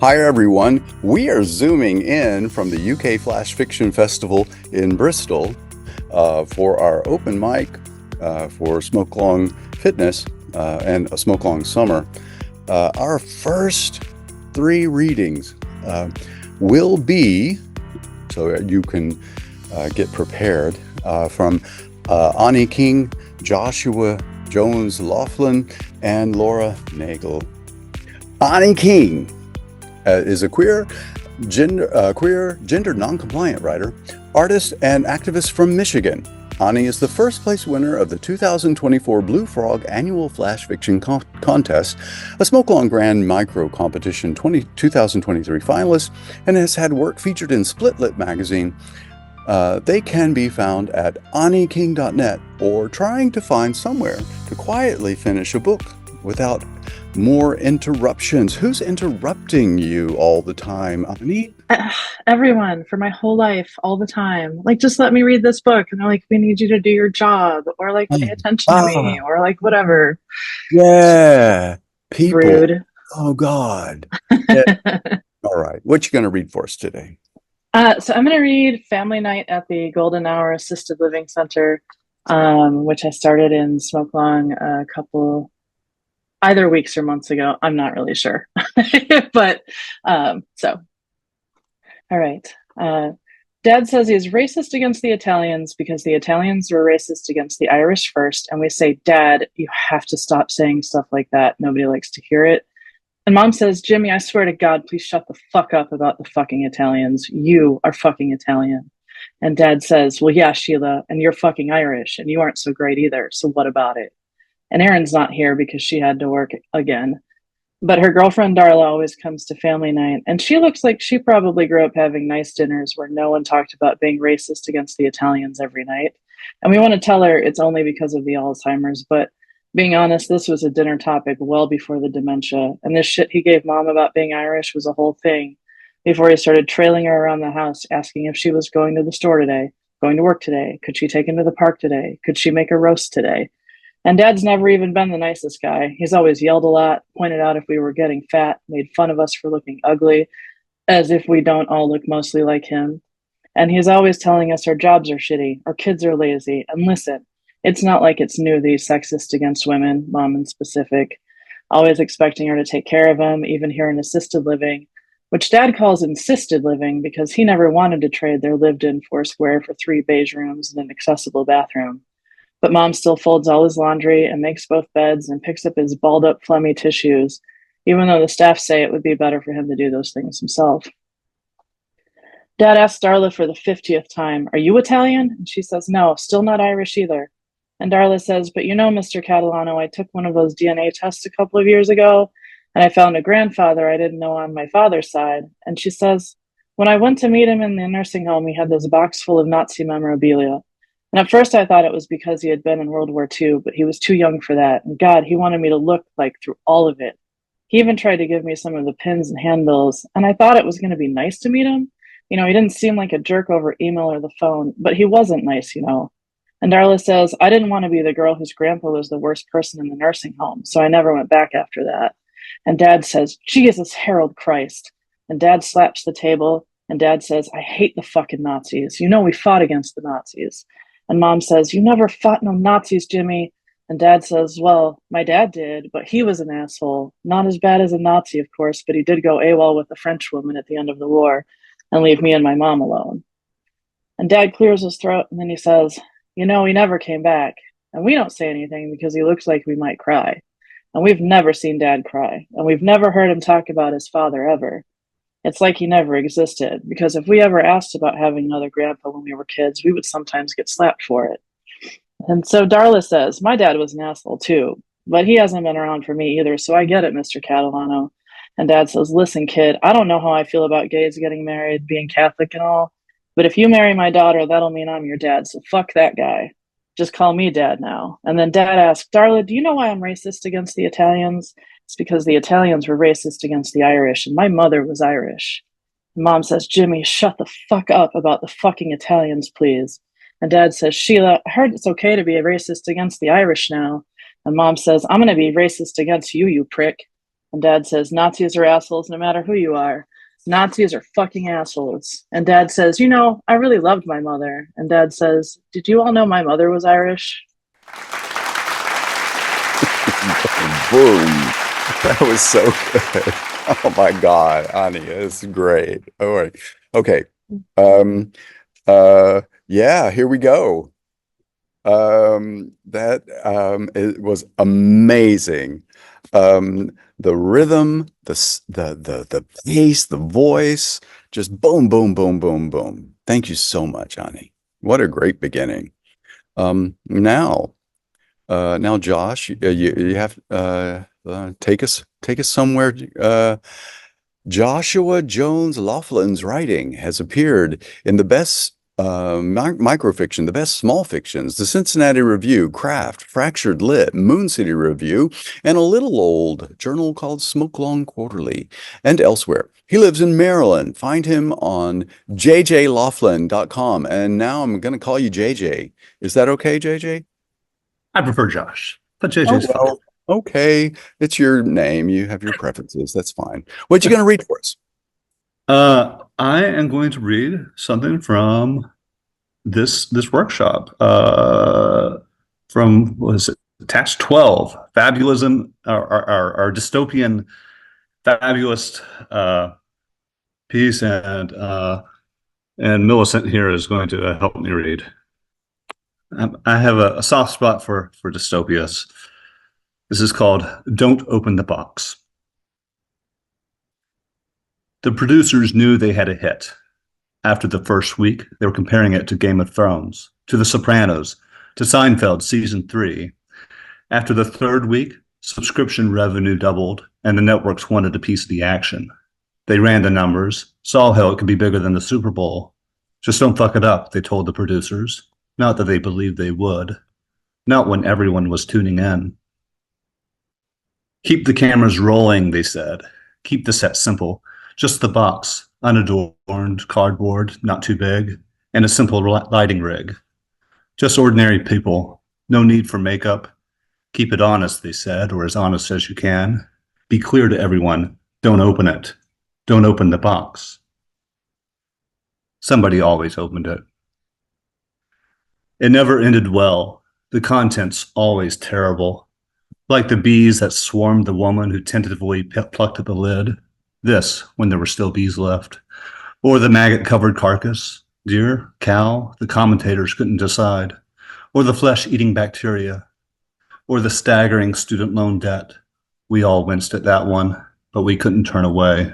Hi, everyone. We are zooming in from the UK Flash Fiction Festival in Bristol for our open mic for Smoke Long Fitness and a Smoke Long Summer. Our first three readings will be, so you can get prepared, from Ani King, Joshua Jones Laughlin, and Laura Nagel. Ani King is a gender non-compliant writer, artist, and activist from Michigan. Ani is the first place winner of the 2024 Blue Frog Annual Flash Fiction Contest, a Smoke Long Grand Micro Competition 2023 finalist, and has had work featured in Split Lit magazine. They can be found at aniking.net or trying to find somewhere to quietly finish a book without more interruptions. Who's interrupting you all the time, Ani? Everyone for my whole life, all the time. Like, just let me read this book. And they're like, we need you to do your job, or like, pay attention to me, Ah, or like, whatever. yeah. People. Rude. Oh, God. Yeah. All right. What you going to read for us today? So I'm going to read Family Night at the Golden Hour Assisted Living Center, which I started in Smoke Long a couple, either weeks or months ago. I'm not really sure. But so, all right. Dad says he's racist against the Italians because the Italians were racist against the Irish first. And we say, Dad, you have to stop saying stuff like that. Nobody likes to hear it. And Mom says, Jimmy, I swear to God, please shut the fuck up about the fucking Italians. You are fucking Italian. And Dad says, well, yeah, Sheila, and you're fucking Irish, and you aren't so great either. So what about it? And Erin's not here because she had to work again. But her girlfriend Darla always comes to family night, and she looks like she probably grew up having nice dinners where no one talked about being racist against the Italians every night. And we want to tell her it's only because of the Alzheimer's, but being honest, this was a dinner topic well before the dementia, and this shit he gave Mom about being Irish was a whole thing before he started trailing her around the house, asking if she was going to the store today, going to work today, could she take him to the park today, could she make a roast today. And Dad's never even been the nicest guy. He's always yelled a lot, pointed out if we were getting fat, made fun of us for looking ugly, as if we don't all look mostly like him. And he's always telling us our jobs are shitty, our kids are lazy. And listen, it's not like it's new that he's sexist against women, Mom in specific, always expecting her to take care of him, even here in assisted living, which Dad calls insisted living because he never wanted to trade their lived-in Foursquare for 3 beige rooms and an accessible bathroom. But Mom still folds all his laundry and makes both beds and picks up his balled up phlegmy tissues, even though the staff say it would be better for him to do those things himself. Dad asks Darla for the 50th time, are you Italian? And she says, no, still not Irish either. And Darla says, but you know, Mr. Catalano, I took one of those DNA tests a couple of years ago, and I found a grandfather I didn't know on my father's side. And she says, when I went to meet him in the nursing home, he had this box full of Nazi memorabilia. And at first I thought it was because he had been in World War II, but he was too young for that. And God, he wanted me to look like through all of it. He even tried to give me some of the pins and handbills, and I thought it was going to be nice to meet him. You know, he didn't seem like a jerk over email or the phone, but he wasn't nice, you know. And Darla says, I didn't want to be the girl whose grandpa was the worst person in the nursing home, so I never went back after that. And Dad says, Jesus, Harold Christ. And Dad slaps the table, and Dad says, I hate the fucking Nazis. You know we fought against the Nazis. And Mom says, you never fought no Nazis, Jimmy. And Dad says, well, my dad did, but he was an asshole. Not as bad as a Nazi, of course, but he did go AWOL with a French woman at the end of the war and leave me and my mom alone. And Dad clears his throat, and then he says, you know, he never came back. And we don't say anything because he looks like we might cry. And we've never seen Dad cry. And we've never heard him talk about his father ever. It's like he never existed, because if we ever asked about having another grandpa when we were kids, we would sometimes get slapped for it. And so Darla says, my dad was an asshole too, but he hasn't been around for me either, so I get it, Mr. Catalano. And Dad says, listen, kid, I don't know how I feel about gays getting married, being Catholic and all, but if you marry my daughter, that'll mean I'm your dad, so fuck that guy. Just call me Dad now. And then Dad asks, Darla, do you know why I'm racist against the Italians? It's because the Italians were racist against the Irish, and my mother was Irish. And Mom says, Jimmy, shut the fuck up about the fucking Italians, please. And Dad says, Sheila, I heard it's okay to be a racist against the Irish now. And Mom says, I'm going to be racist against you, you prick. And Dad says, Nazis are assholes no matter who you are. Nazis are fucking assholes. And Dad says, I really loved my mother. And Dad says, did you all know my mother was Irish? Boom. That was so good. Oh my God, Ani, this is great. All right. Okay. Um, yeah, here we go. That it was amazing. The rhythm, the pace, the voice, just boom, boom, boom, boom, boom. Thank you so much, Ani. What a great beginning. Now, now, Josh, you have take us somewhere. Joshua Jones Laughlin's writing has appeared in the best microfiction, the best small fictions, the Cincinnati Review, Craft, Fractured Lit, Moon City Review, and a little old journal called Smoke Long Quarterly, and elsewhere. He lives in Maryland. Find him on jjlaughlin.com. And now I'm going to call you JJ. Is that okay, JJ? I prefer Josh, but Oh, JJ's fine. well, okay. It's your name. You have your preferences. That's fine. What you going to read for us? I am going to read something from this workshop. From what is it? Task 12, Fabulism, our dystopian fabulist piece, and Millicent here is going to help me read. I have a soft spot for dystopias. This is called Don't Open the Box. The producers knew they had a hit. After the first week, they were comparing it to Game of Thrones, to The Sopranos, to Seinfeld season 3. After the third week, subscription revenue doubled, and the networks wanted a piece of the action. They ran the numbers, saw how it could be bigger than the Super Bowl. Just don't fuck it up, they told the producers. Not that they believed they would. Not when everyone was tuning in. Keep the cameras rolling, they said. Keep the set simple. Just the box, unadorned, cardboard, not too big, and a simple lighting rig. Just ordinary people. No need for makeup. Keep it honest, they said, or as honest as you can. Be clear to everyone. Don't open it. Don't open the box. Somebody always opened it. It never ended well. The content's always terrible. Like the bees that swarmed the woman who tentatively plucked at the lid. This, when there were still bees left. Or the maggot-covered carcass. Deer, cow, the commentators couldn't decide. Or the flesh-eating bacteria. Or the staggering student loan debt. We all winced at that one, but we couldn't turn away.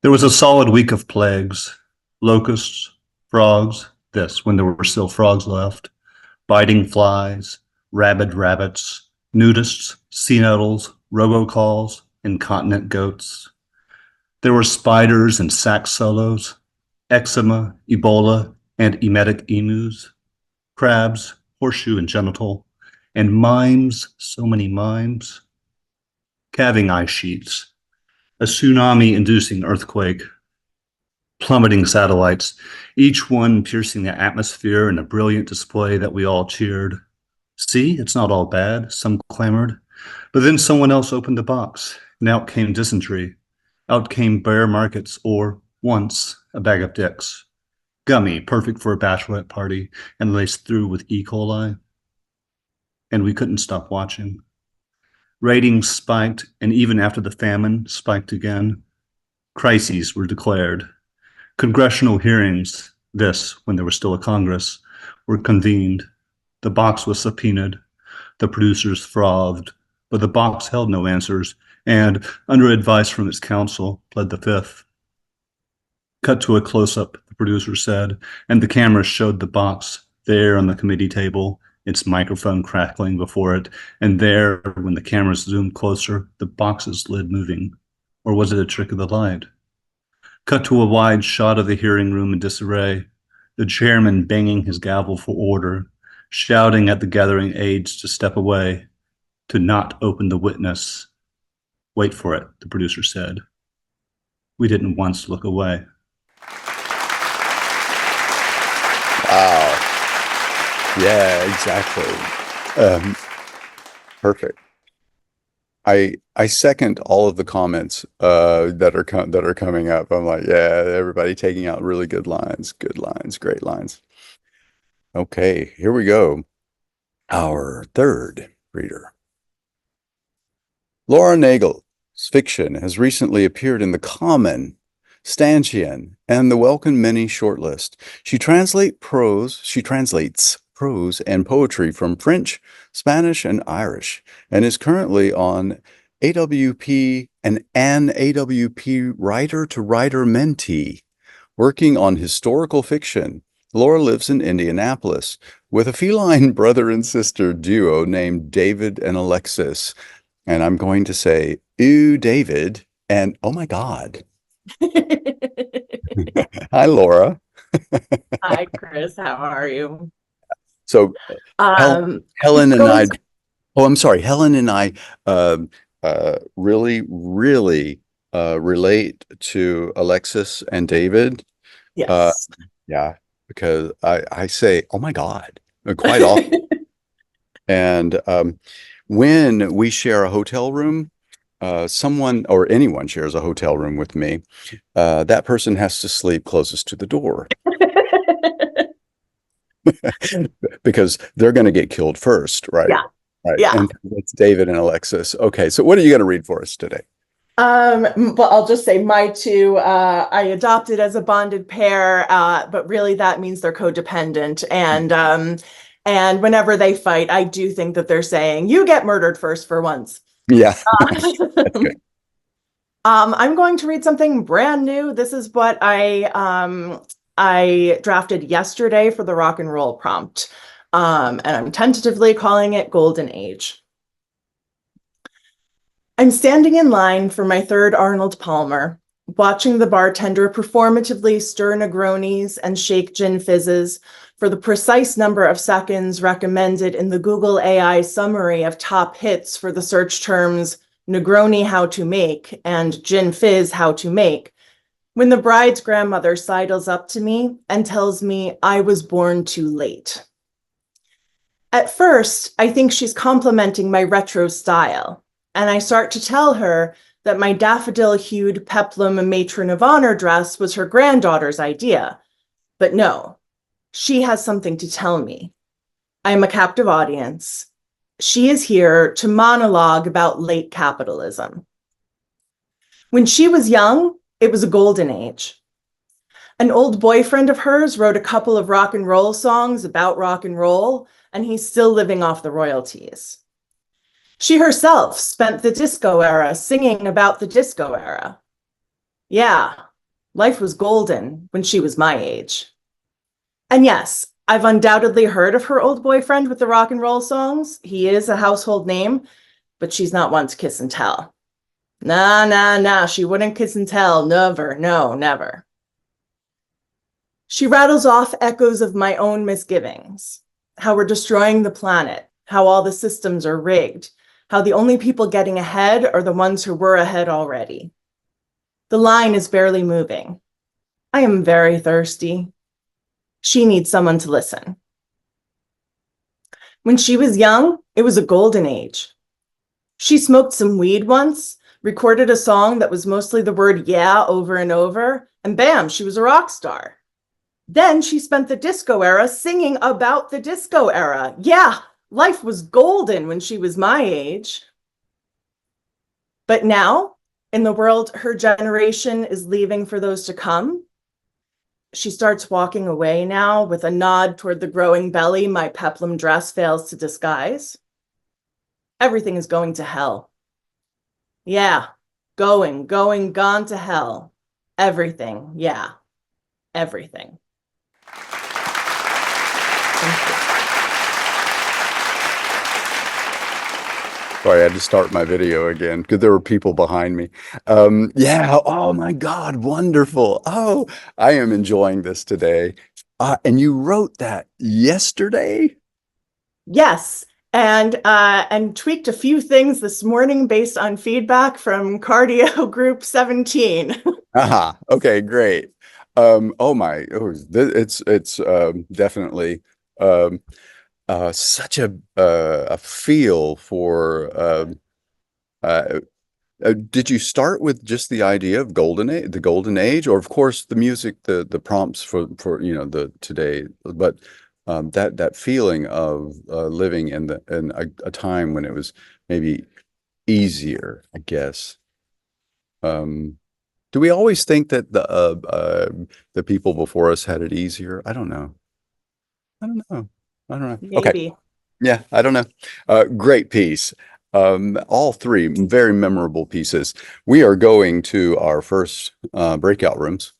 There was a solid week of plagues. Locusts, frogs, this, when there were still frogs left. Biting flies, rabid rabbits, nudists, sea nettles, robocalls, incontinent goats. There were spiders and sax solos, eczema, Ebola, and emetic emus, crabs, horseshoe and genital, and mimes, so many mimes. Calving ice sheets, a tsunami-inducing earthquake, plummeting satellites, each one piercing the atmosphere in a brilliant display that we all cheered. See, it's not all bad, some clamored. But then someone else opened the box, and out came dysentery. Out came bear markets, or, once, a bag of dicks. Gummy, perfect for a bachelorette party, and laced through with E. coli. And we couldn't stop watching. Ratings spiked, and even after the famine, spiked again. Crises were declared. Congressional hearings, this, when there was still a Congress, were convened. The box was subpoenaed. The producers frothed, but the box held no answers, and, under advice from its counsel, pled the fifth. Cut to a close-up, the producer said, and the camera showed the box there on the committee table, its microphone crackling before it, and there, when the cameras zoomed closer, the box's lid moving. Or was it a trick of the light? Cut to a wide shot of the hearing room in disarray, the chairman banging his gavel for order, shouting at the gathering aides to step away, to not open the witness. Wait for it, the producer said. We didn't once look away. Wow. Yeah, exactly. Perfect. I second all of the comments that are coming up. I'm like, yeah, everybody taking out really good lines, great lines. Okay, here we go. Our third reader. Laura Nagel's fiction has recently appeared in The Common, Stanchion, and the Welcome Many shortlist. She translates prose and poetry from French, Spanish, and Irish, and is currently on AWP and an AWP writer to writer mentee, working on historical fiction. Laura lives in Indianapolis with a feline brother and sister duo named David and Alexis. And I'm going to say, ooh, David, and oh my God. Hi, Laura. Hi, Chris. How are you? So Helen and I, oh, I'm sorry. Helen and I really, really relate to Alexis and David. Yes. Yeah, because I say, oh my God, quite often. And when we share a hotel room, someone or anyone shares a hotel room with me, that person has to sleep closest to the door because they're going to get killed first, right? Yeah. Right. Yeah. And it's David and Alexis. Okay, so what are you going to read for us today? But I'll just say my two, I adopted as a bonded pair, but really that means they're codependent. And whenever they fight, I do think that they're saying, you get murdered first for once. Yeah. That's good. I'm going to read something brand new. This is what I drafted yesterday for the rock and roll prompt. And I'm tentatively calling it Golden Age. I'm standing in line for my third Arnold Palmer, watching the bartender performatively stir Negronis and shake gin fizzes for the precise number of seconds recommended in the Google AI summary of top hits for the search terms Negroni how to make and gin fizz how to make, when the bride's grandmother sidles up to me and tells me I was born too late. At first, I think she's complimenting my retro style, and I start to tell her that my daffodil-hued peplum matron of honor dress was her granddaughter's idea. But no, she has something to tell me. I am a captive audience. She is here to monologue about late capitalism. When she was young, it was a golden age. An old boyfriend of hers wrote a couple of rock and roll songs about rock and roll, and he's still living off the royalties. She herself spent the disco era singing about the disco era. Yeah, life was golden when she was my age. And yes, I've undoubtedly heard of her old boyfriend with the rock and roll songs. He is a household name, but she's not one to kiss and tell. Nah, she wouldn't kiss and tell, never, no, never. She rattles off echoes of my own misgivings, how we're destroying the planet, how all the systems are rigged, how the only people getting ahead are the ones who were ahead already. The line is barely moving. I am very thirsty. She needs someone to listen. When she was young, it was a golden age. She smoked some weed once, recorded a song that was mostly the word yeah over and over, and bam, she was a rock star. Then she spent the disco era singing about the disco era. Yeah, life was golden when she was my age. But now, in the world her generation is leaving for those to come, she starts walking away now with a nod toward the growing belly my peplum dress fails to disguise. Everything is going to hell. Yeah, gone to hell. Everything, yeah, everything. Sorry, I had to start my video again because there were people behind me. Yeah. Oh my God. Wonderful. Oh, I am enjoying this today. And you wrote that yesterday? Yes. And tweaked a few things this morning based on feedback from cardio group 17. Aha. Okay, great. It's definitely such a feel for Uh, did you start with just the idea of the golden age, or of course the music, the prompts for the today, but that feeling of living in a time when it was maybe easier, I guess. Um, do we always think that the people before us had it easier? I don't know. I don't know. I don't know. Okay. Maybe. Yeah, I don't know. Great piece. All three very memorable pieces. We are going to our first breakout rooms.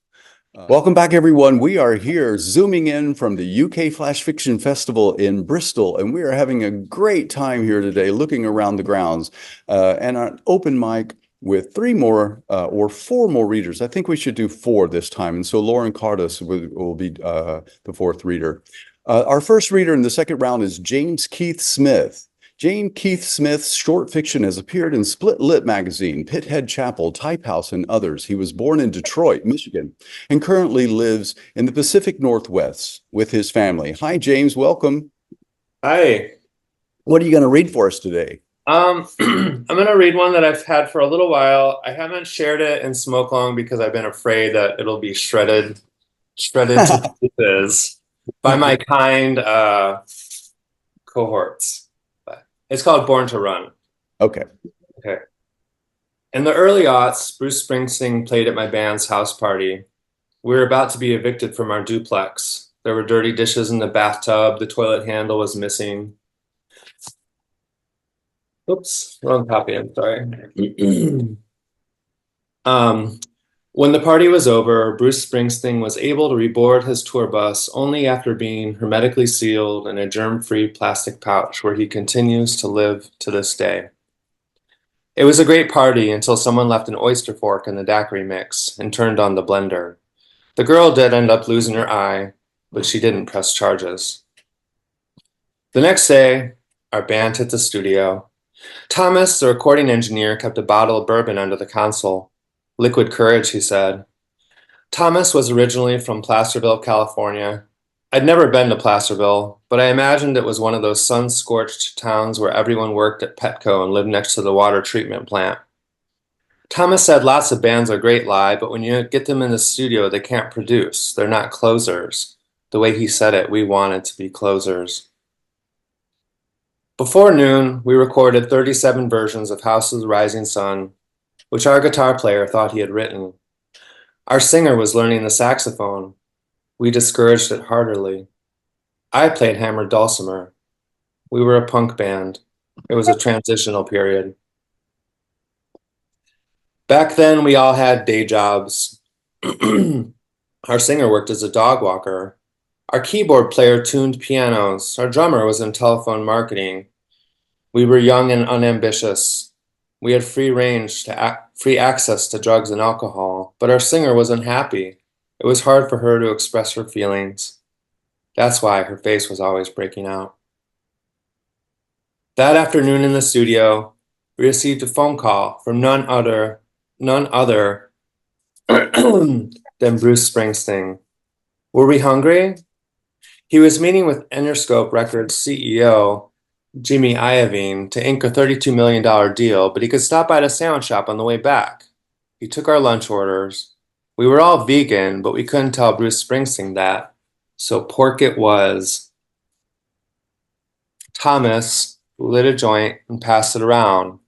Welcome back, everyone. We are here zooming in from the UK Flash Fiction Festival in Bristol, and we are having a great time here today looking around the grounds and an open mic with three more or four more readers. I think we should do four this time. And so Lauren Cardus will be the fourth reader. Our first reader in the second round is James Keith Smith. James Keith Smith's short fiction has appeared in Split Lit magazine, Pithead Chapel, Type House, and others. He was born in Detroit, Michigan, and currently lives in the Pacific Northwest with his family. Hi, James. Welcome. Hi. What are you going to read for us today? I'm going to read one that I've had for a little while. I haven't shared it in Smoke Long because I've been afraid that it'll be shredded to pieces by my kind cohorts. But it's called Born to Run. Okay. Okay. In the early aughts, Bruce Springsteen played at my band's house party. We were about to be evicted from our duplex. There were dirty dishes in the bathtub. The toilet handle was missing. Oops, wrong copy, I'm sorry. When the party was over, Bruce Springsteen was able to reboard his tour bus only after being hermetically sealed in a germ-free plastic pouch where he continues to live to this day. It was a great party until someone left an oyster fork in the daiquiri mix and turned on the blender. The girl did end up losing her eye, but she didn't press charges. The next day, our band hit the studio. Thomas, the recording engineer, kept a bottle of bourbon under the console. Liquid courage, he said. Thomas was originally from Placerville, California. I'd never been to Placerville, but I imagined it was one of those sun-scorched towns where everyone worked at Petco and lived next to the water treatment plant. Thomas said lots of bands are great live, but when you get them in the studio, they can't produce. They're not closers. The way he said it, we wanted to be closers. Before noon, we recorded 37 versions of House of the Rising Sun, which our guitar player thought he had written. Our singer was learning the saxophone. We discouraged it heartily. I played hammered dulcimer. We were a punk band. It was a transitional period. Back then, we all had day jobs. Our singer worked as a dog walker. Our keyboard player tuned pianos. Our drummer was in telephone marketing. We were young and unambitious. We had free access to drugs and alcohol, but our singer was unhappy. It was hard for her to express her feelings. That's why her face was always breaking out. That afternoon in the studio, we received a phone call from none other than Bruce Springsteen. Were we hungry? He was meeting with Interscope Records CEO Jimmy Iovine to ink a $32 million deal, but he could stop by the sandwich shop on the way back. He took our lunch orders. We were all vegan, but we couldn't tell Bruce Springsteen that, so pork it was. Thomas lit a joint and passed it around.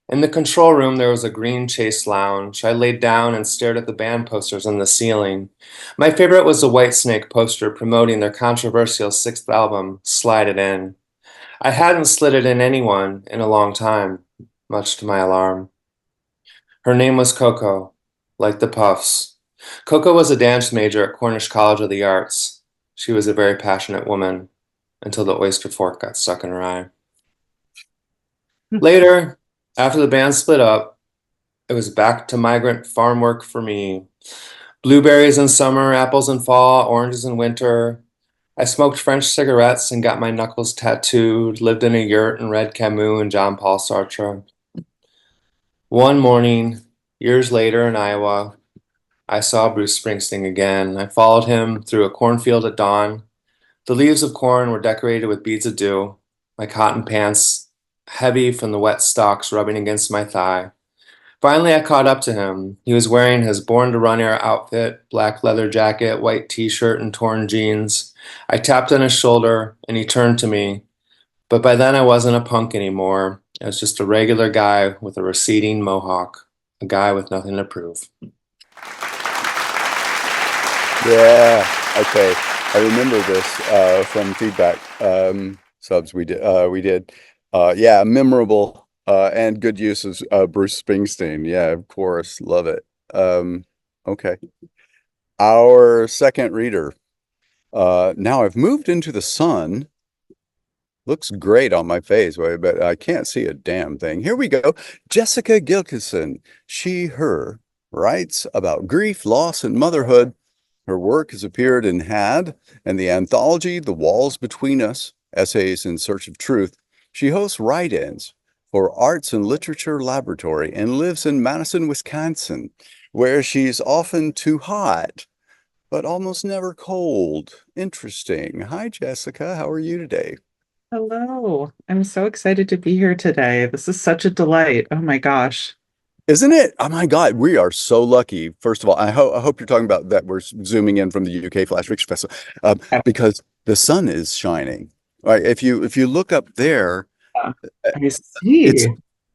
In the control room, there was a green chase lounge. I laid down and stared at the band posters on the ceiling. My favorite was the Whitesnake poster promoting their controversial sixth album, Slide It In. I hadn't slid it in anyone in a long time, much to my alarm. Her name was Coco, like the Puffs. Coco was a dance major at Cornish College of the Arts. She was a very passionate woman until the oyster fork got stuck in her eye. Later, after the band split up, it was back to migrant farm work for me. Blueberries in summer, apples in fall, oranges in winter. I smoked French cigarettes and got my knuckles tattooed, lived in a yurt and read Camus and Jean-Paul Sartre. One morning, years later in Iowa, I saw Bruce Springsteen again. I followed him through a cornfield at dawn. The leaves of corn were decorated with beads of dew. My cotton pants heavy from the wet stalks rubbing against my thigh. Finally, I caught up to him. He was wearing his Born to Run era outfit, black leather jacket, white t-shirt, and torn jeans. I tapped on his shoulder, and he turned to me. But by then, I wasn't a punk anymore. I was just a regular guy with a receding mohawk, a guy with nothing to prove. Yeah. Okay. I remember this from feedback subs we did. Yeah, memorable and good use of Bruce Springsteen. Yeah, of course. Love it. Okay. Our second reader. Now I've moved into the sun. Looks great on my face, but I can't see a damn thing. Here we go. Jessica Gilkison, she, her, writes about grief, loss, and motherhood. Her work has appeared in Had and the anthology The Walls Between Us, Essays in Search of Truth. She hosts write-ins for Arts and Literature Laboratory and lives in Madison, Wisconsin, where she's often too hot, but almost never cold. Interesting. Hi, Jessica. How are you today? Hello. I'm so excited to be here today. This is such a delight. Oh my gosh. Isn't it? Oh my God, we are so lucky. First of all, I hope you're talking about that we're zooming in from the UK Flash Fiction Festival, because the sun is shining. Right? If you look up there, Yeah, uh, I see.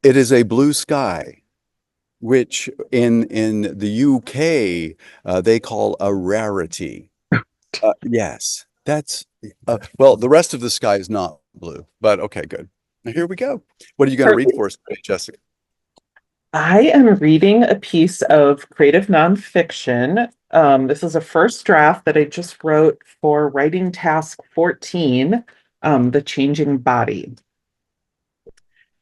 it is a blue sky, which in the UK they call a rarity. Yes, that's well, the rest of the sky is not blue, but okay, good. Now, here we go. What are you going to read Perfect. for us today, Jessica? I am reading a piece of creative nonfiction. This is a first draft that I just wrote for writing task 14, The Changing Body.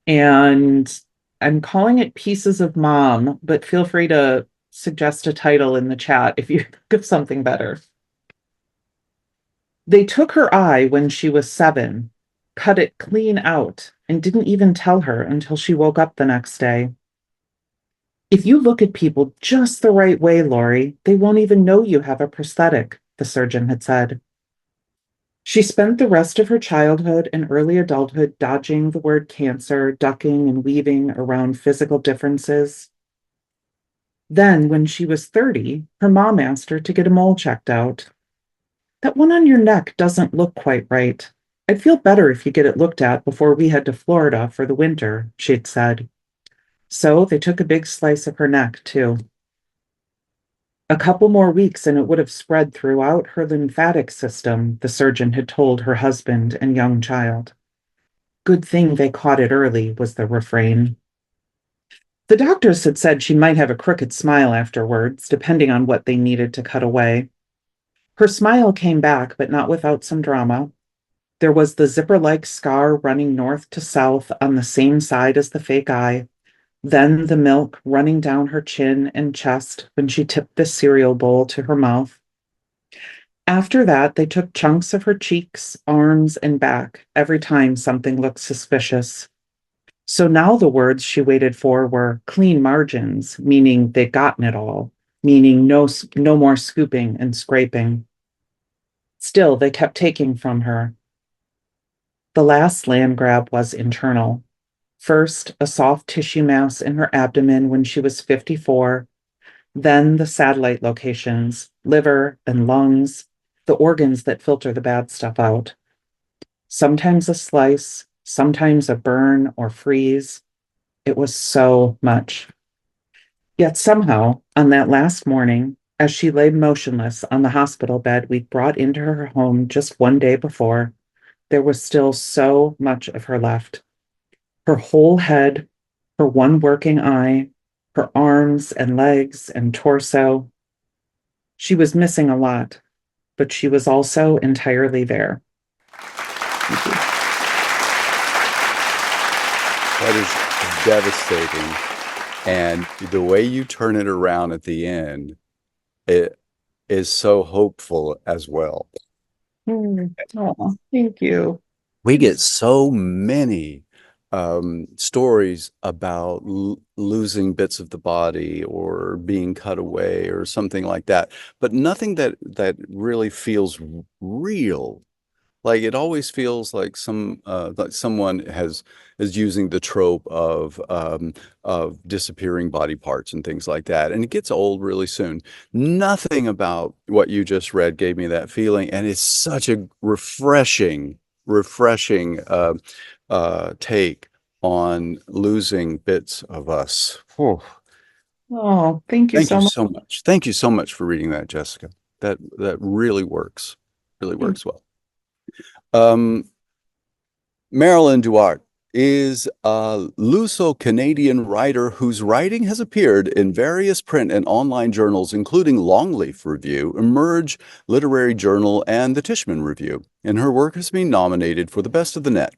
And I'm calling it Pieces of Mom, but feel free to suggest a title in the chat if you think of something better. They took her eye when she was 7, cut it clean out, and didn't even tell her until she woke up the next day. If you look at people just the right way, Lori, they won't even know you have a prosthetic, the surgeon had said. She spent the rest of her childhood and early adulthood dodging the word cancer, ducking and weaving around physical differences. Then, when she was 30, her mom asked her to get a mole checked out. That one on your neck doesn't look quite right. I'd feel better if you get it looked at before we head to Florida for the winter, she'd said. So they took a big slice of her neck, too. A couple more weeks and it would have spread throughout her lymphatic system, the surgeon had told her husband and young child. Good thing they caught it early, was the refrain. The doctors had said she might have a crooked smile afterwards, depending on what they needed to cut away. Her smile came back, but not without some drama. There was the zipper-like scar running north to south on the same side as the fake eye, then the milk running down her chin and chest when she tipped the cereal bowl to her mouth. After that, they took chunks of her cheeks, arms, and back every time something looked suspicious. So now the words she waited for were clean margins, meaning they'd gotten it all, meaning no more scooping and scraping. Still, they kept taking from her. The last land grab was internal. First, a soft tissue mass in her abdomen when she was 54, then the satellite locations, liver and lungs, the organs that filter the bad stuff out. Sometimes a slice, sometimes a burn or freeze. It was so much. Yet somehow, on that last morning, as she lay motionless on the hospital bed we'd brought into her home just one day before, there was still so much of her left. Her whole head, her one working eye, her arms and legs and torso. She was missing a lot, but she was also entirely there. Thank you. That is devastating. And the way you turn it around at the end, it is so hopeful as well. Oh, thank you. We get so many stories about losing bits of the body or being cut away or something like that, but nothing that really feels real Like it always feels like someone is using the trope of disappearing body parts and things like that, and it gets old really soon. Nothing about what you just read gave me that feeling, and it's such a refreshing take on losing bits of us. Whew. Oh, thank you Thank you so much. so much. Thank you so much for reading that, Jessica. That really works. Really works well. Marilyn Duart is a Luso-Canadian writer whose writing has appeared in various print and online journals, including Longleaf Review, Emerge Literary Journal, and the Tishman Review, and her work has been nominated for the Best of the Net.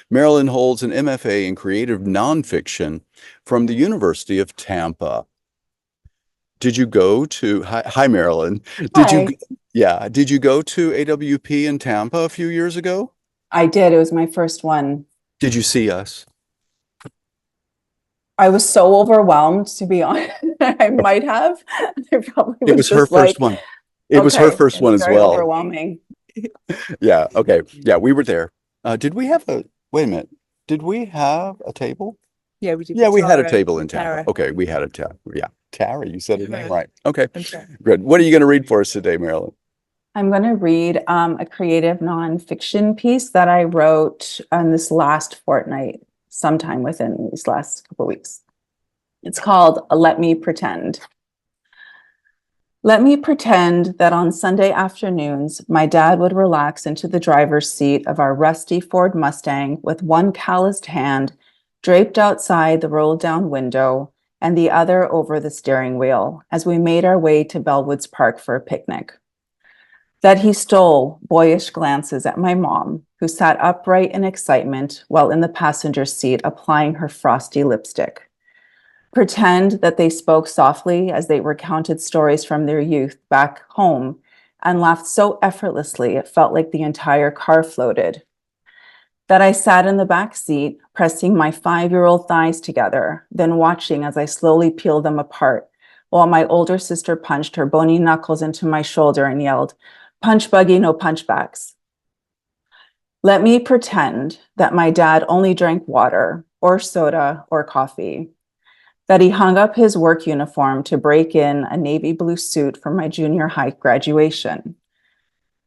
Marilyn holds an MFA in creative nonfiction from the University of Tampa. Did you go to, hi Marilyn, Hi, did you go to AWP in Tampa a few years ago? I did. It was my first one. Did you see us? I was so overwhelmed, to be honest. I might have. I probably It was was her just like, first one. It was her okay, first it one was as very well. overwhelming. Yeah, okay. Yeah, we were there. Did we have wait a minute. Did we have a table? Yeah, we did Yeah, with we had a Tara table in and Tampa. Tara. Okay, we had a table. Yeah, Tara, you said her name Tara. right. Okay, And Tara. good. What are you going to read for us today, Marilyn? I'm going to read a creative nonfiction piece that I wrote on this last fortnight, sometime within these last couple of weeks. It's called Let Me Pretend. Let me pretend that on Sunday afternoons, my dad would relax into the driver's seat of our rusty Ford Mustang with one calloused hand draped outside the rolled down window and the other over the steering wheel as we made our way to Bellwoods Park for a picnic. That he stole boyish glances at my mom, who sat upright in excitement while in the passenger seat applying her frosty lipstick. Pretend that they spoke softly as they recounted stories from their youth back home and laughed so effortlessly it felt like the entire car floated. That I sat in the back seat, pressing my 5-year-old thighs together, then watching as I slowly peeled them apart, while my older sister punched her bony knuckles into my shoulder and yelled, "Punch buggy, no punchbacks." Let me pretend that my dad only drank water or soda or coffee. That he hung up his work uniform to break in a navy blue suit for my junior high graduation.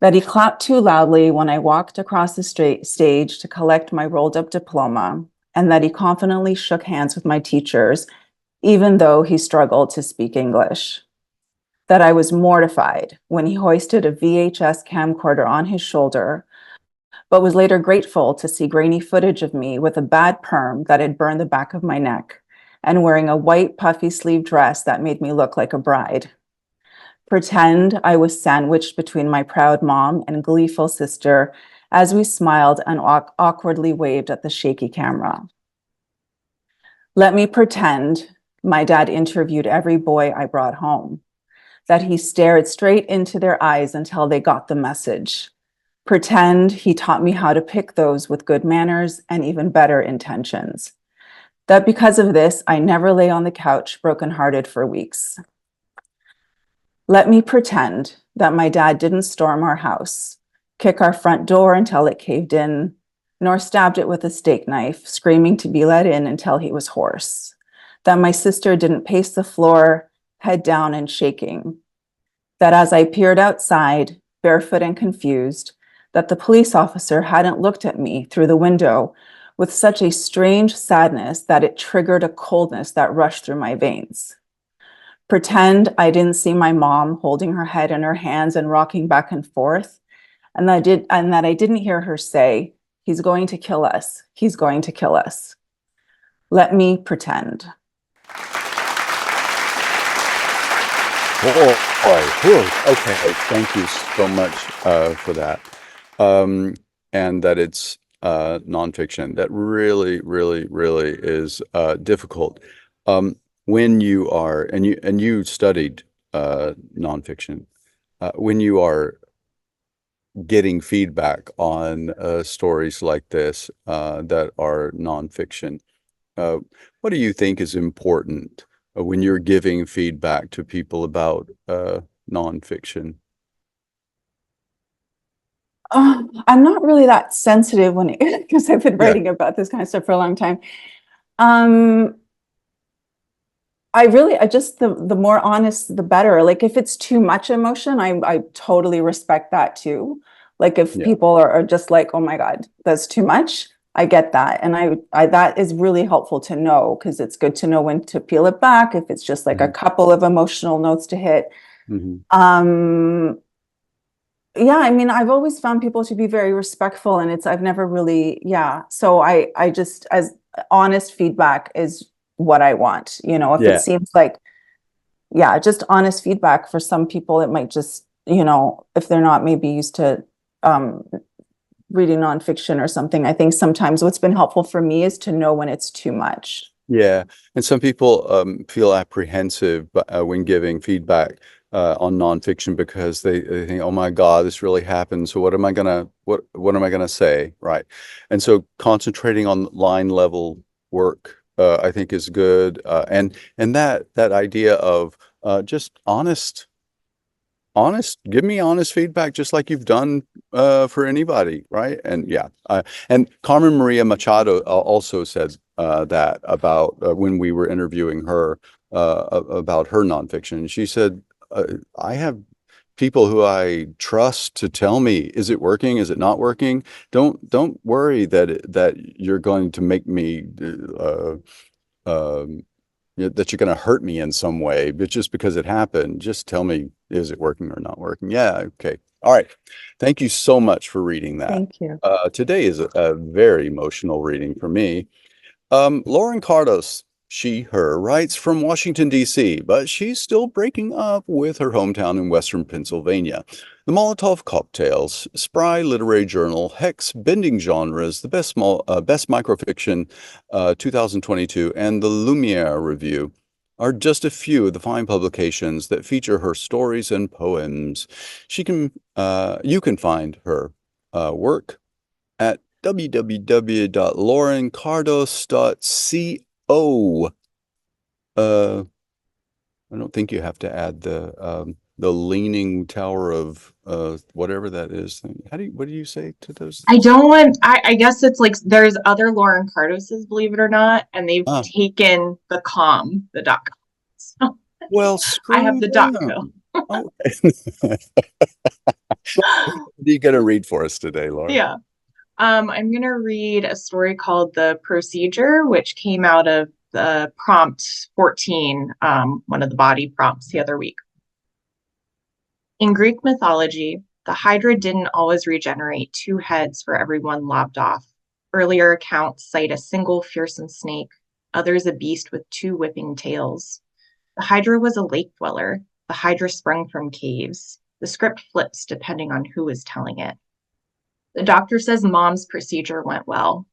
That he clapped too loudly when I walked across the stage to collect my rolled up diploma, and that he confidently shook hands with my teachers, even though he struggled to speak English. That I was mortified when he hoisted a VHS camcorder on his shoulder, but was later grateful to see grainy footage of me with a bad perm that had burned the back of my neck and wearing a white puffy sleeve dress that made me look like a bride. Pretend I was sandwiched between my proud mom and gleeful sister as we smiled and awkwardly waved at the shaky camera. Let me pretend my dad interviewed every boy I brought home, that he stared straight into their eyes until they got the message. Pretend he taught me how to pick those with good manners and even better intentions. That because of this, I never lay on the couch brokenhearted for weeks. Let me pretend that my dad didn't storm our house, kick our front door until it caved in, nor stabbed it with a steak knife, screaming to be let in until he was hoarse. That my sister didn't pace the floor, head down and shaking. That as I peered outside, barefoot and confused, that the police officer hadn't looked at me through the window with such a strange sadness that it triggered a coldness that rushed through my veins. Pretend I didn't see my mom holding her head in her hands and rocking back and forth, and that I didn't hear her say, "He's going to kill us. He's going to kill us." Let me pretend. Oh, boy. Whew. Okay, thank you so much for that. And that it's nonfiction. That really, really, really is difficult. When you are, and you studied nonfiction, when you are getting feedback on stories like this that are nonfiction, uh, what do you think is important when you're giving feedback to people about nonfiction? I'm not really that sensitive when because I've been Yeah. writing about this kind of stuff for a long time. I just the more honest, the better. Like if it's too much emotion, I totally respect that too. Like if Yeah. people are just like, oh my God, that's too much. I get that. And I that is really helpful to know because it's good to know when to peel it back if it's just like a Mhm. couple of emotional notes to hit. Mhm. Yeah, I mean, I've always found people to be very respectful and I've never really, yeah. So I just, as honest feedback is what I want, if it Yeah. seems like, yeah, just honest feedback for some people, it might just, if they're not maybe used to, reading nonfiction or something. I think sometimes what's been helpful for me is to know when it's too much. Yeah, and some people feel apprehensive when giving feedback on nonfiction because they think, "Oh my God, this really happened. So what am I gonna say?" Right, and so concentrating on line level work, I think, is good, and that idea of just honest, give me honest feedback, just like you've done for anybody, right? And yeah, and Carmen Maria Machado also said that about when we were interviewing her about her nonfiction. She said, "I have people who I trust to tell me, is it working? Is it not working? Don't worry that you're going to make me." Um, that you're going to hurt me in some way, but just because it happened, just tell me, is it working or not working? Yeah, okay. All right. Thank you so much for reading that. Thank you. Today is a very emotional reading for me. Lauren Cardos, she, her, writes from Washington, D.C., but she's still breaking up with her hometown in Western Pennsylvania. The Molotov Cocktails, Spry Literary Journal, Hex, Bending Genres, the Best Microfiction 2022, and the Lumiere Review are just a few of the fine publications that feature her stories and poems. You can find her work at www.laurencardos.co. I don't think you have to add the leaning tower of whatever that is. What do you say to those I things? don't want, I guess it's like there's other Lauren Cardoses, believe it or not, and they've Ah, taken the dot com. So well, I have screw the dot co. them. Okay. What are you going to read for us today, Lauren? Yeah. I'm going to read a story called The Procedure, which came out of the prompt 14, one of the body prompts the other week. In Greek mythology, the Hydra didn't always regenerate 2 heads for every one lopped off. Earlier accounts cite a single fearsome snake, others a beast with 2 whipping tails. The Hydra was a lake dweller. The Hydra sprung from caves. The script flips depending on who is telling it. The doctor says Mom's procedure went well.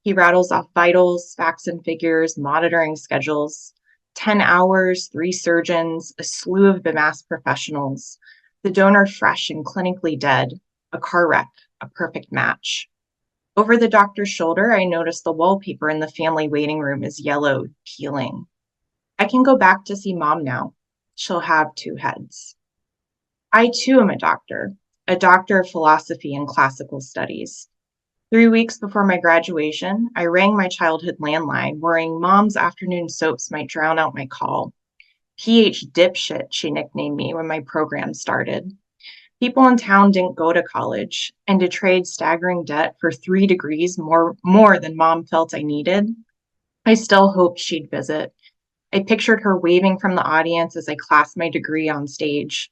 He rattles off vitals, facts and figures, monitoring schedules. 10 hours, 3 surgeons, a slew of BMAS professionals. The donor fresh and clinically dead. A car wreck, a perfect match. Over the doctor's shoulder, I notice the wallpaper in the family waiting room is yellowed, peeling. I can go back to see Mom now. She'll have 2 heads. I too am a doctor of philosophy and classical studies. 3 weeks before my graduation, I rang my childhood landline, worrying Mom's afternoon soaps might drown out my call. PH dipshit, she nicknamed me when my program started. People in town didn't go to college, and to trade staggering debt for 3 degrees more than Mom felt I needed, I still hoped she'd visit. I pictured her waving from the audience as I clasped my degree on stage.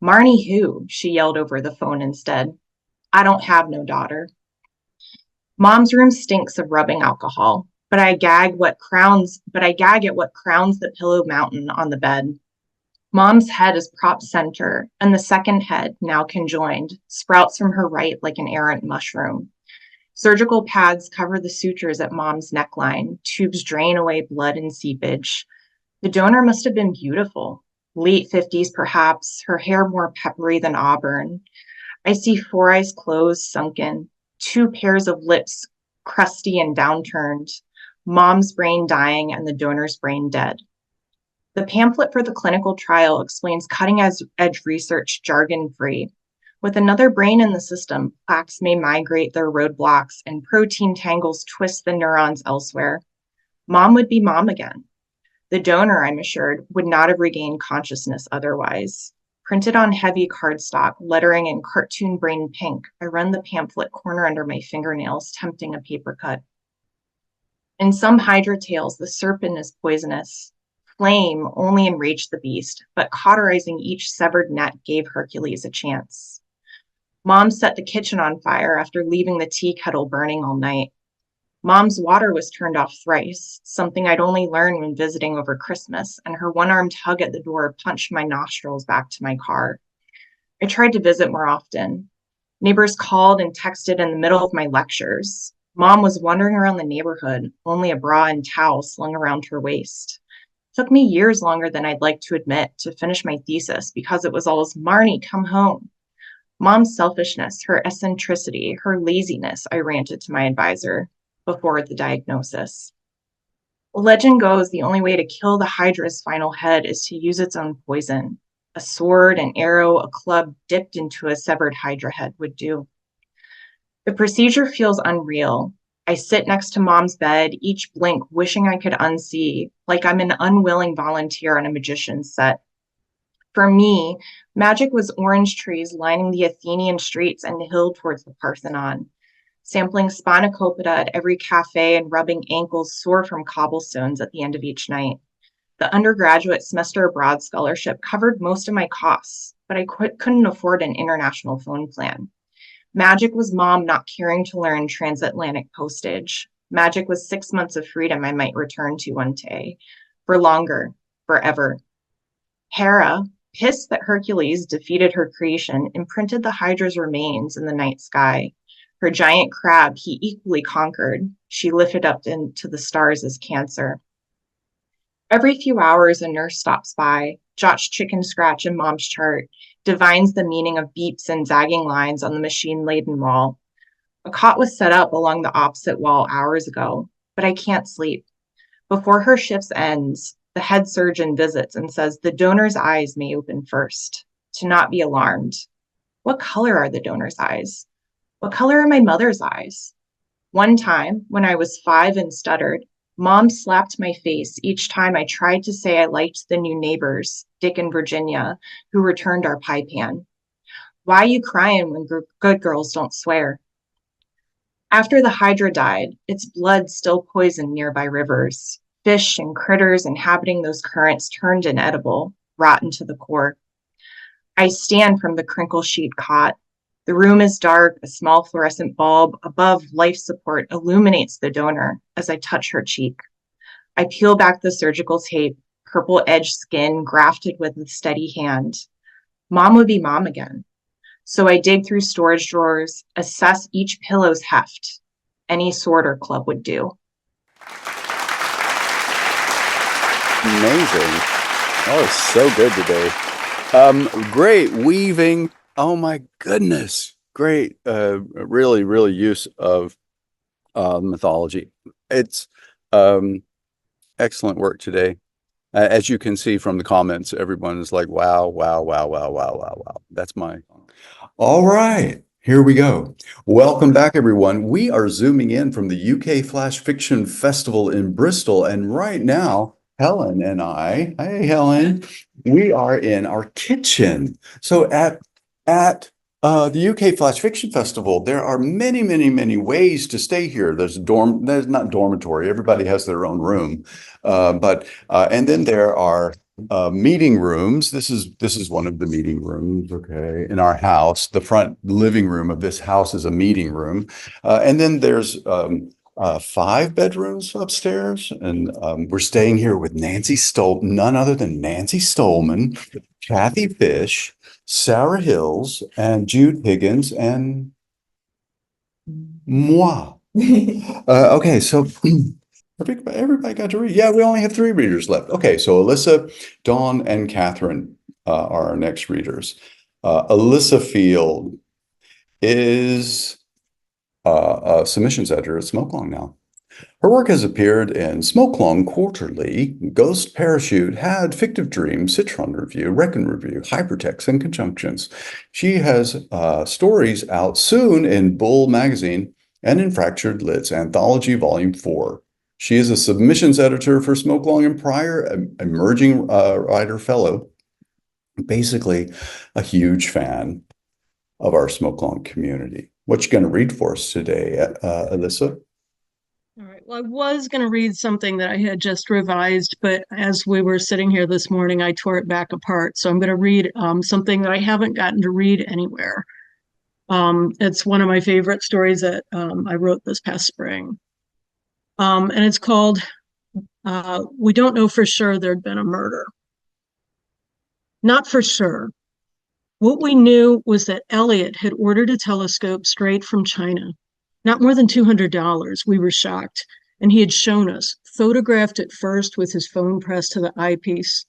Marnie who? She yelled over the phone instead. I don't have no daughter. Mom's room stinks of rubbing alcohol, but I gag at what crowns the pillow mountain on the bed. Mom's head is prop center, and the second head, now conjoined, sprouts from her right like an errant mushroom. Surgical pads cover the sutures at Mom's neckline. Tubes drain away blood and seepage. The donor must have been beautiful. Late 50s, perhaps, her hair more peppery than auburn. I see 4 eyes closed, sunken, 2 pairs of lips crusty and downturned, Mom's brain dying and the donor's brain dead. The pamphlet for the clinical trial explains cutting-edge research jargon-free. With another brain in the system, plaques may migrate their roadblocks and protein tangles twist the neurons elsewhere. Mom would be mom again. The donor, I'm assured, would not have regained consciousness otherwise. Printed on heavy cardstock, lettering in cartoon brain pink, I run the pamphlet corner under my fingernails, tempting a paper cut. In some Hydra tales, the serpent is poisonous. Flame only enraged the beast, but cauterizing each severed net gave Hercules a chance. Mom set the kitchen on fire after leaving the tea kettle burning all night. Mom's water was turned off thrice, something I'd only learned when visiting over Christmas, and her one-armed hug at the door punched my nostrils back to my car. I tried to visit more often. Neighbors called and texted in the middle of my lectures. Mom was wandering around the neighborhood, only a bra and towel slung around her waist. It took me years longer than I'd like to admit to finish my thesis because it was always, Marnie, come home. Mom's selfishness, her eccentricity, her laziness, I ranted to my advisor before the diagnosis. Legend goes the only way to kill the Hydra's final head is to use its own poison. A sword, an arrow, a club dipped into a severed Hydra head would do. The procedure feels unreal. I sit next to Mom's bed, each blink wishing I could unsee, like I'm an unwilling volunteer on a magician's set. For me, magic was orange trees lining the Athenian streets and the hill towards the Parthenon, sampling spanakopita at every cafe and rubbing ankles sore from cobblestones at the end of each night. The undergraduate semester abroad scholarship covered most of my costs, but I couldn't afford an international phone plan. Magic was Mom not caring to learn transatlantic postage. Magic was 6 months of freedom I might return to one day, for longer, forever. Hera, pissed that Hercules defeated her creation, imprinted the Hydra's remains in the night sky. Her giant crab he equally conquered. She lifted up into the stars as cancer. Every few hours, a nurse stops by, jots chicken scratch in Mom's chart, divines the meaning of beeps and zagging lines on the machine-laden wall. A cot was set up along the opposite wall hours ago, but I can't sleep. Before her shift ends, the head surgeon visits and says the donor's eyes may open first, to not be alarmed. What color are the donor's eyes? What color are my mother's eyes? One time, when I was 5 and stuttered, Mom slapped my face each time I tried to say I liked the new neighbors, Dick and Virginia, who returned our pie pan. Why you crying when good girls don't swear? After the Hydra died, its blood still poisoned nearby rivers. Fish and critters inhabiting those currents turned inedible, rotten to the core. I stand from the crinkle sheet cot. The room is dark, a small fluorescent bulb above life support illuminates the donor as I touch her cheek. I peel back the surgical tape, purple edged skin grafted with a steady hand. Mom would be mom again. So I dig through storage drawers, assess each pillow's heft. Any sword or club would do. Amazing. Oh, it's so good today. Great weaving. Oh my goodness. Great, really use of mythology. It's excellent work today. As you can see from the comments, everyone is like, wow. That's my... All right, here we go. Welcome back, everyone. We are zooming in from the UK Flash Fiction Festival in Bristol. And right now, Helen and I, hey, Helen, we are in our kitchen. So at the UK Flash Fiction Festival, there are many ways to stay here. There's not dormitory. Everybody has their own room, and then there are meeting rooms. This is one of the meeting rooms. Okay, in our house, the front living room of this house is a meeting room, and then there's 5 bedrooms upstairs, and we're staying here with none other than Nancy Stolman, Kathy Fish, Sarah Hills, and Jude Higgins, and moi. Okay, so everybody got to read. Yeah, we only have 3 readers left. Okay, so Alyssa, Dawn, and Catherine are our next readers. Alyssa Field is a submissions editor at Smokelong now. Her work has appeared in Smokelong Quarterly, Ghost Parachute, Had, Fictive Dreams, Citron Review, Reckon Review, Hypertext, and Conjunctions. She has stories out soon in Bull Magazine and in Fractured Lit's Anthology Volume 4. She is a submissions editor for Smokelong and Prior, emerging writer fellow, basically a huge fan of our Smokelong community. What you going to read for us today, Alyssa? All right. Well, I was going to read something that I had just revised, but as we were sitting here this morning, I tore it back apart. So I'm going to read something that I haven't gotten to read anywhere. It's one of my favorite stories that I wrote this past spring. And it's called We Don't Know For Sure There'd Been a Murder. Not for sure. What we knew was that Elliot had ordered a telescope straight from China. Not more than $200. We were shocked. And he had shown us, photographed at first with his phone pressed to the eyepiece,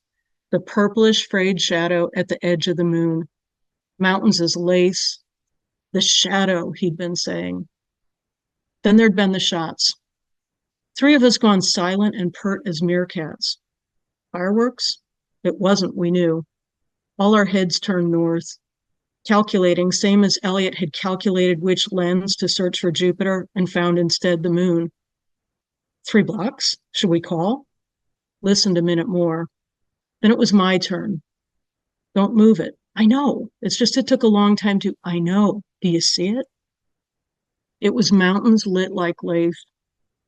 the purplish frayed shadow at the edge of the moon. Mountains as lace. The shadow, he'd been saying. Then there'd been the shots. 3 of us gone silent and pert as meerkats. Fireworks? It wasn't, we knew. All our heads turned north. Calculating, same as Elliot had calculated which lens to search for Jupiter and found instead the moon. 3 blocks? Should we call? Listened a minute more. Then it was my turn. Don't move it. I know. It's just it took a long time to, I know. Do you see it? It was mountains lit like lace,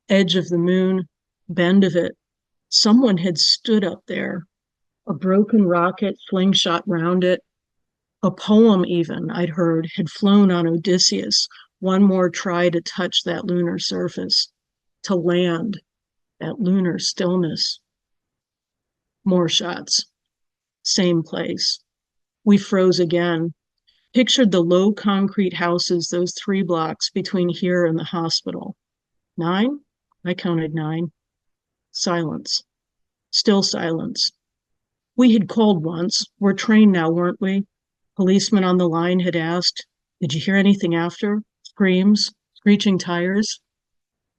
edge of the moon, bend of it. Someone had stood up there. A broken rocket slingshot round it. A poem even, I'd heard, had flown on Odysseus, one more try to touch that lunar surface, to land, that lunar stillness. More shots. Same place. We froze again. Pictured the low concrete houses, those 3 blocks between here and the hospital. 9? I counted 9. Silence. Still silence. We had called once. We're trained now, weren't we? Policeman on the line had asked, did you hear anything after? Screams, screeching tires?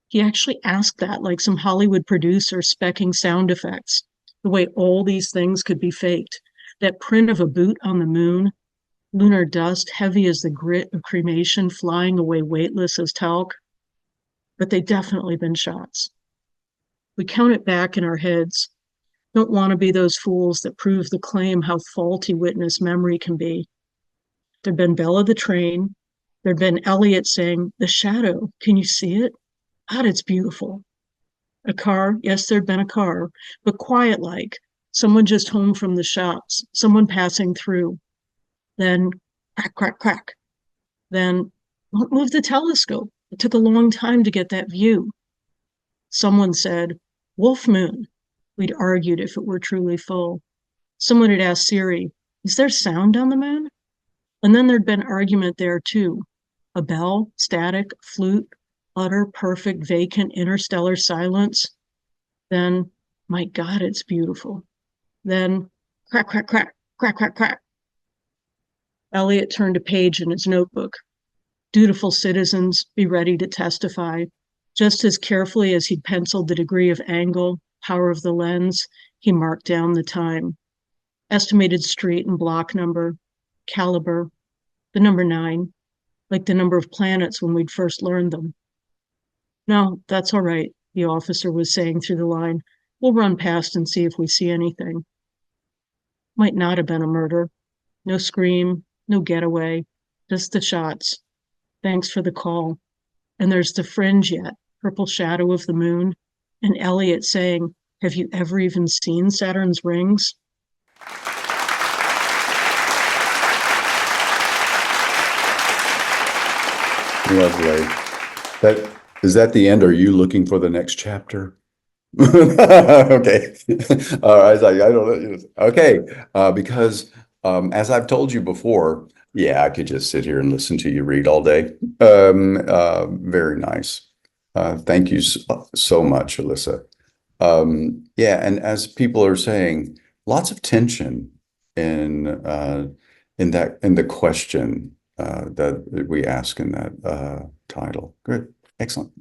He actually asked that like some Hollywood producer specking sound effects, the way all these things could be faked. That print of a boot on the moon, lunar dust heavy as the grit of cremation flying away weightless as talc. But they'd definitely been shots. We count it back in our heads. Don't want to be those fools that prove the claim how faulty witness memory can be. There'd been Bella the train. There'd been Elliot saying, the shadow, can you see it? God, it's beautiful. A car, yes, there'd been a car, but quiet like, someone just home from the shops, someone passing through. Then crack, crack, crack. Then, don't move the telescope. It took a long time to get that view. Someone said, Wolf Moon. We'd argued if it were truly full. Someone had asked Siri, is there sound on the moon? And then there'd been argument there too. A bell, static, flute, utter, perfect, vacant, interstellar silence. Then, my God, it's beautiful. Then, crack, crack, crack, crack, crack, crack. Elliot turned a page in his notebook. Dutiful citizens, be ready to testify. Just as carefully as he'd penciled the degree of angle, power of the lens, he marked down the time. Estimated street and block number, caliber, the number 9, like the number of planets when we'd first learned them. No, that's all right, the officer was saying through the line. We'll run past and see if we see anything. Might not have been a murder. No scream, no getaway, just the shots. Thanks for the call. And there's the fringe yet, purple shadow of the moon, and Elliot saying, have you ever even seen Saturn's rings? Lovely. Is that the end? Are you looking for the next chapter? Okay. All right. I don't know. Okay. Because as I've told you before, yeah, I could just sit here and listen to you read all day. Very nice. Thank you so much, Alyssa. Yeah, and as people are saying, lots of tension in the question that we ask in that title. Good, excellent.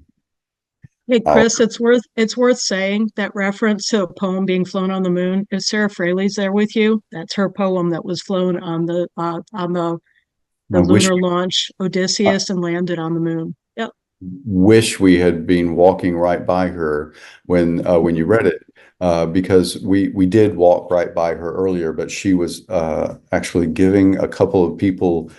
Hey, Chris, it's worth saying that reference to a poem being flown on the moon. Is Sarah Fraley's there with you? That's her poem that was flown on the I wish lunar launch I Odysseus and landed on the moon. Yep. wish we had been walking right by her when you read it, because we did walk right by her earlier, but she was actually giving a couple of people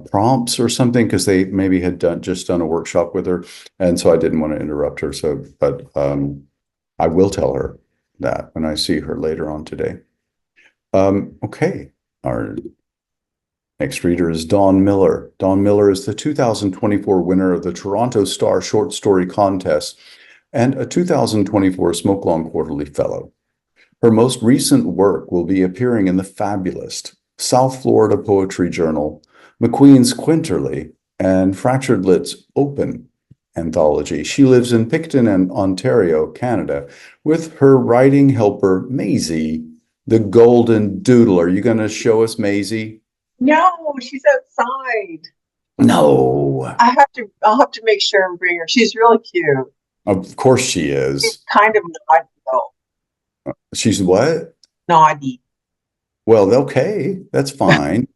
prompts or something because they maybe had just done a workshop with her, and so I didn't want to interrupt her. So, but I will tell her that when I see her later on today. Okay, our next reader is Dawn Miller. Dawn Miller is the 2024 winner of the Toronto Star Short Story Contest and a 2024 Smoke Long Quarterly Fellow. Her most recent work will be appearing in the Fabulist, South Florida Poetry Journal, McQueen's Quinterly, and Fractured Lit's Open anthology. She lives in Picton and Ontario, Canada, with her writing helper, Maisie, the Golden Doodle. Are you going to show us Maisie? No, she's outside. No. I'll have to make sure and bring her. She's really cute. Of course she She's is. kind of naughty though. She's what? Naughty. Well, okay, that's fine.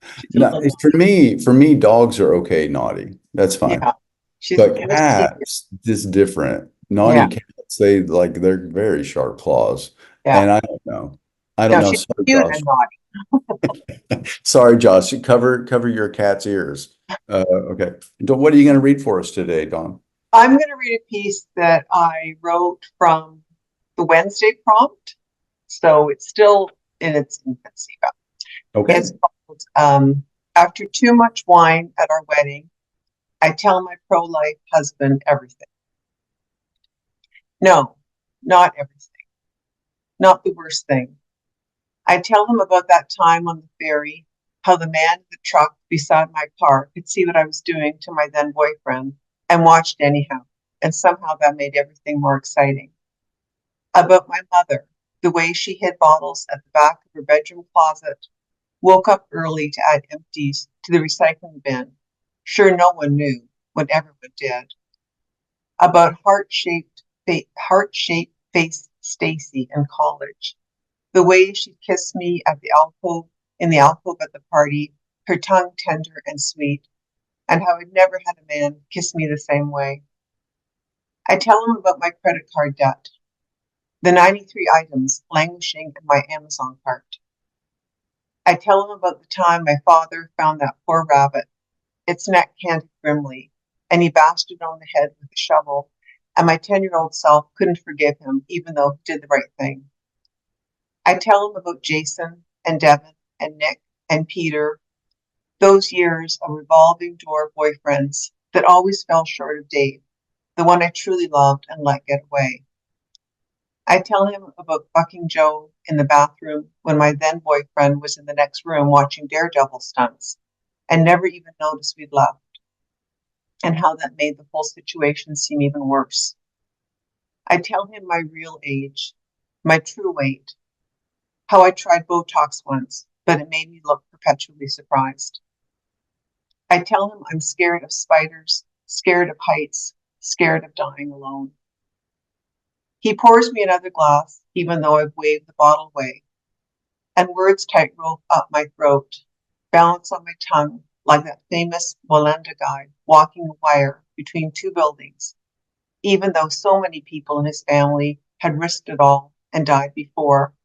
She's a No, little, for me, dogs are okay, naughty. That's fine. yeah. She's But mischievous. cats is different. Naughty Yeah. cats, they're very sharp claws. Yeah. And I don't know. I don't No, know. she's Sorry, cute Josh. and naughty. Sorry, Josh. Cover your cat's ears. Okay. What are you going to read for us today, Dawn? I'm going to read a piece that I wrote from the Wednesday prompt. So it's still in its infancy. Okay. It's called After Too Much Wine at Our Wedding, I Tell My Pro-Life Husband Everything. No, not everything. Not the worst thing. I tell him about that time on the ferry, how the man in the truck beside my car could see what I was doing to my then boyfriend and watched anyhow, and somehow that made everything more exciting. About my mother, the way she hid bottles at the back of her bedroom closet, woke up early to add empties to the recycling bin. Sure, no one knew when everyone did. About heart-shaped face Stacy in college, the way she kissed me at the alcove at the party, her tongue tender and sweet, and how I'd never had a man kiss me the same way. I tell him about my credit card debt, the 93 items languishing in my Amazon cart. I tell him about the time my father found that poor rabbit, its neck canted grimly, and he bashed it on the head with a shovel, and my 10-year-old self couldn't forgive him even though he did the right thing. I tell him about Jason and Devin and Nick and Peter, those years of revolving door boyfriends that always fell short of Dave, the one I truly loved and let get away. I tell him about bucking Joe in the bathroom when my then boyfriend was in the next room watching Daredevil stunts and never even noticed we'd left, and how that made the whole situation seem even worse. I tell him my real age, my true weight, how I tried Botox once, but it made me look perpetually surprised. I tell him I'm scared of spiders, scared of heights, scared of dying alone. He pours me another glass, even though I've waved the bottle away, and words tightrope up my throat, balance on my tongue like that famous Walenda guy walking a wire between two buildings, even though so many people in his family had risked it all and died before.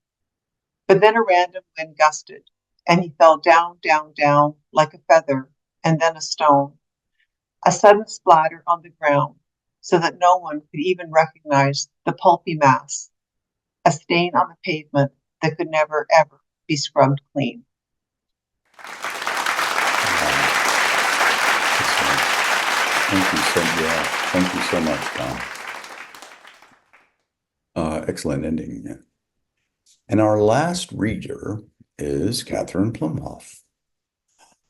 But then a random wind gusted, and he fell down, down, down like a feather, and then a stone. A sudden splatter on the ground, so that no one could even recognize the pulpy mass, a stain on the pavement that could never, ever be scrubbed clean. Thank you so much, Don. Excellent ending. Yeah. And our last reader is Catherine Plumhoff.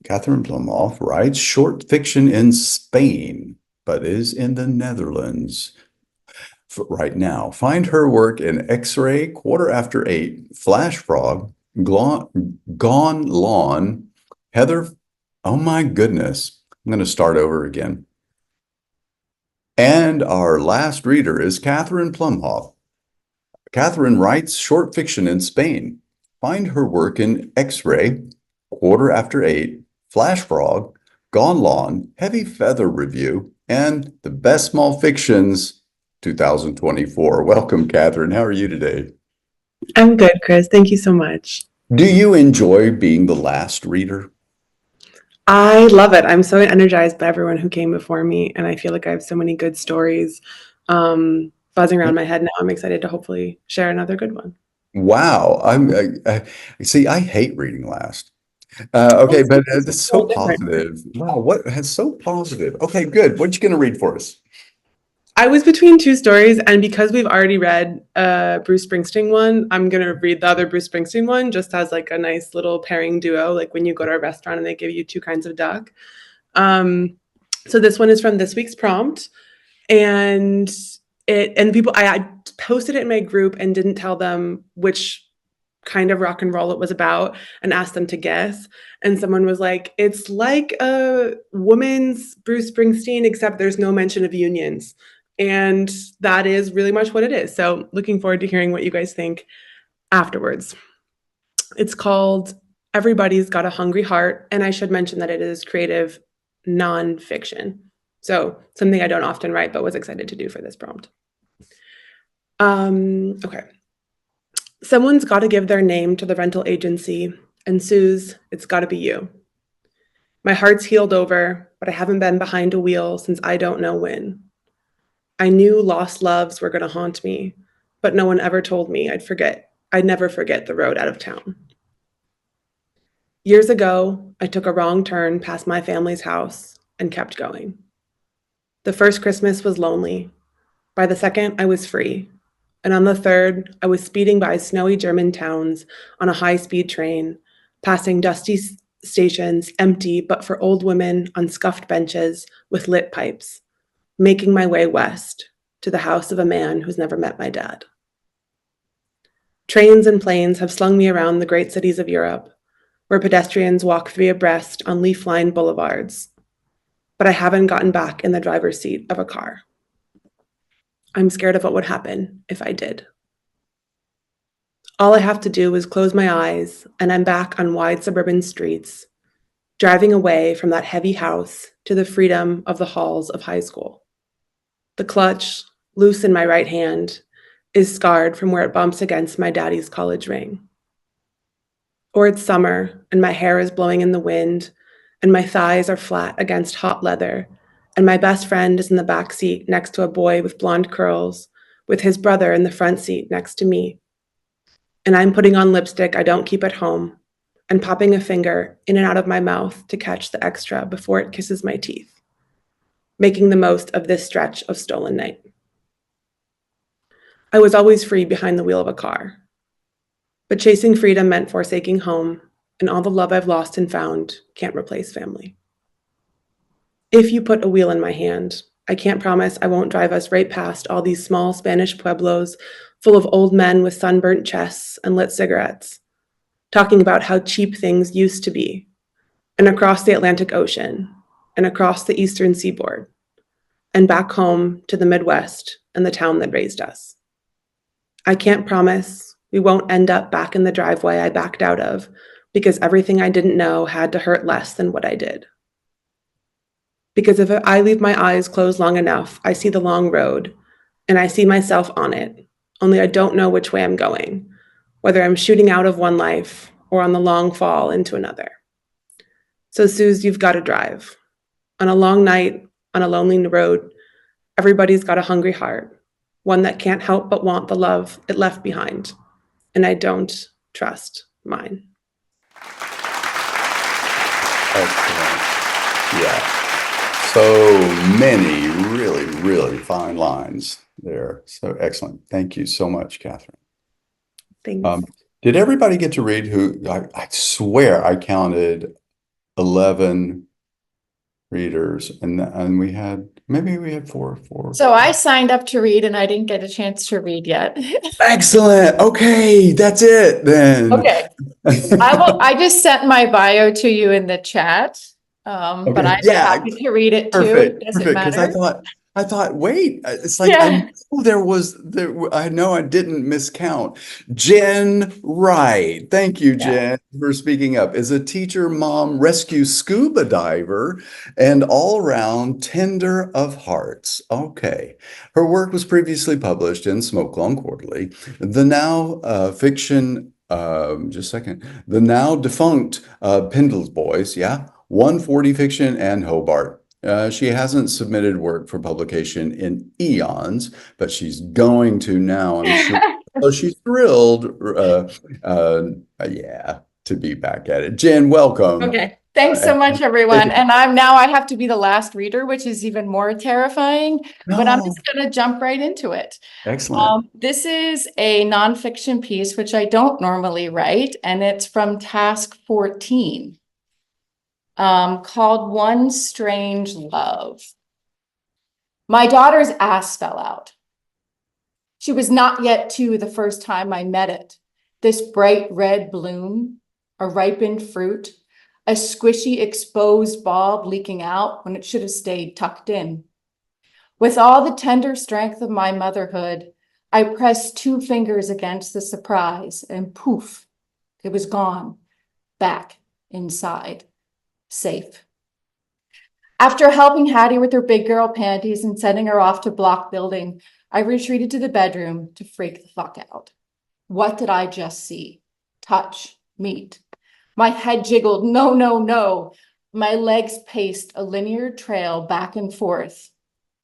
Catherine Plumhoff writes short fiction in Spain, but is in the Netherlands right now. Find her work in X-Ray, Quarter After Eight, Flash Frog, Gone Lawn, Heather. Oh my goodness. I'm going to start over again. And our last reader is Catherine Plumhoff. Catherine writes short fiction in Spain. Find her work in X-Ray, Quarter After Eight, Flash Frog, Gone Lawn, Heavy Feather Review, and The Best Small Fictions 2024. Welcome, Catherine. How are you today? I'm good, Chris. Thank you so much. Do you enjoy being the last reader? I love it. I'm so energized by everyone who came before me, and I feel like I have so many good stories buzzing around my head now. I'm excited to hopefully share another good one. Wow. See, I hate reading last. Okay, but it's so positive. Wow, what has so positive? Okay, good. What you going to read for us? I was between two stories, and because we've already read Bruce Springsteen one, I'm going to read the other Bruce Springsteen one just as like a nice little pairing duo, like when you go to a restaurant and they give you two kinds of duck. So this one is from this week's prompt, and people, I posted it in my group and didn't tell them which kind of rock and roll it was about and asked them to guess. And someone was like, it's like a woman's Bruce Springsteen, except there's no mention of unions. And that is really much what it is. So looking forward to hearing what you guys think afterwards. It's called Everybody's Got a Hungry Heart. And I should mention that it is creative nonfiction. So something I don't often write, but was excited to do for this prompt. Okay. Someone's got to give their name to the rental agency, and Suze, it's got to be you. My heart's healed over, but I haven't been behind a wheel since I don't know when. I knew lost loves were going to haunt me, but no one ever told me I'd never forget the road out of town. Years ago, I took a wrong turn past my family's house and kept going. The first Christmas was lonely. By the second, I was free. And on the third, I was speeding by snowy German towns on a high-speed train, passing dusty stations, empty but for old women on scuffed benches with lit pipes, making my way west to the house of a man who's never met my dad. Trains and planes have slung me around the great cities of Europe, where pedestrians walk three abreast on leaf-lined boulevards, but I haven't gotten back in the driver's seat of a car. I'm scared of what would happen if I did. All I have to do is close my eyes, and I'm back on wide suburban streets, driving away from that heavy house to the freedom of the halls of high school. The clutch, loose in my right hand, is scarred from where it bumps against my daddy's college ring. Or it's summer, and my hair is blowing in the wind, and my thighs are flat against hot leather, and my best friend is in the back seat next to a boy with blonde curls, with his brother in the front seat next to me. And I'm putting on lipstick I don't keep at home, and popping a finger in and out of my mouth to catch the extra before it kisses my teeth, making the most of this stretch of stolen night. I was always free behind the wheel of a car, but chasing freedom meant forsaking home, and all the love I've lost and found can't replace family. If you put a wheel in my hand, I can't promise I won't drive us right past all these small Spanish pueblos full of old men with sunburnt chests and lit cigarettes, talking about how cheap things used to be, and across the Atlantic Ocean, and across the eastern seaboard, and back home to the Midwest and the town that raised us. I can't promise we won't end up back in the driveway I backed out of because everything I didn't know had to hurt less than what I did. Because if I leave my eyes closed long enough, I see the long road, and I see myself on it, only I don't know which way I'm going, whether I'm shooting out of one life or on the long fall into another. So Suze, you've got to drive. On a long night, on a lonely road, everybody's got a hungry heart, one that can't help but want the love it left behind, and I don't trust mine. Excellent. Yeah. So many really, really fine lines there. So excellent. Thank you so much, Catherine. Thanks. Did everybody get to read who? I swear I counted 11 readers, and we had four. So I signed up to read and I didn't get a chance to read yet. Excellent. Okay, that's it then. Okay. I just sent my bio to you in the chat. But I'm happy to read it too. Perfect. Does it matter? Because I thought, wait, it's like I Yeah. know I know I didn't miscount. Jen Wright, thank you, Yeah. Jen, for speaking up. Is a teacher, mom, rescue scuba diver, and all-round tender of hearts. Okay. Her work was previously published in Smoke Long Quarterly, the now fiction, just a second, the now defunct Pendle's Boys, yeah, 140 Fiction and Hobart. She hasn't submitted work for publication in eons, but she's going to now, I'm sure. So she's thrilled, uh, yeah, to be back at it. Jen, welcome. Okay. Thanks so much, everyone. And I have to be the last reader, which is even more terrifying, but I'm No, just going to jump right into it. excellent. This is a nonfiction piece, which I don't normally write, and it's from Task 14, called One Strange Love. My daughter's ass fell out. She was not yet 2 the first time I met it. This bright red bloom, a ripened fruit, a squishy exposed bulb leaking out when it should have stayed tucked in. With all the tender strength of my motherhood, I pressed 2 fingers against the surprise and poof, it was gone, back inside, safe. After helping Hattie with her big girl panties and sending her off to block building, I retreated to the bedroom to freak the fuck out. What did I just see? Touch, meet. My head jiggled, no, no, no. My legs paced a linear trail back and forth.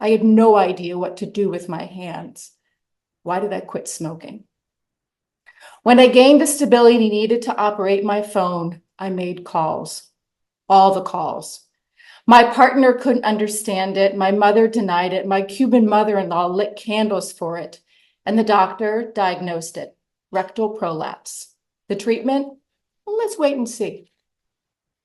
I had no idea what to do with my hands. Why did I quit smoking? When I gained the stability needed to operate my phone, I made calls. All the calls. My partner couldn't understand it. My mother denied it. My Cuban mother-in-law lit candles for it. And the doctor diagnosed it, rectal prolapse. The treatment? Well, let's wait and see.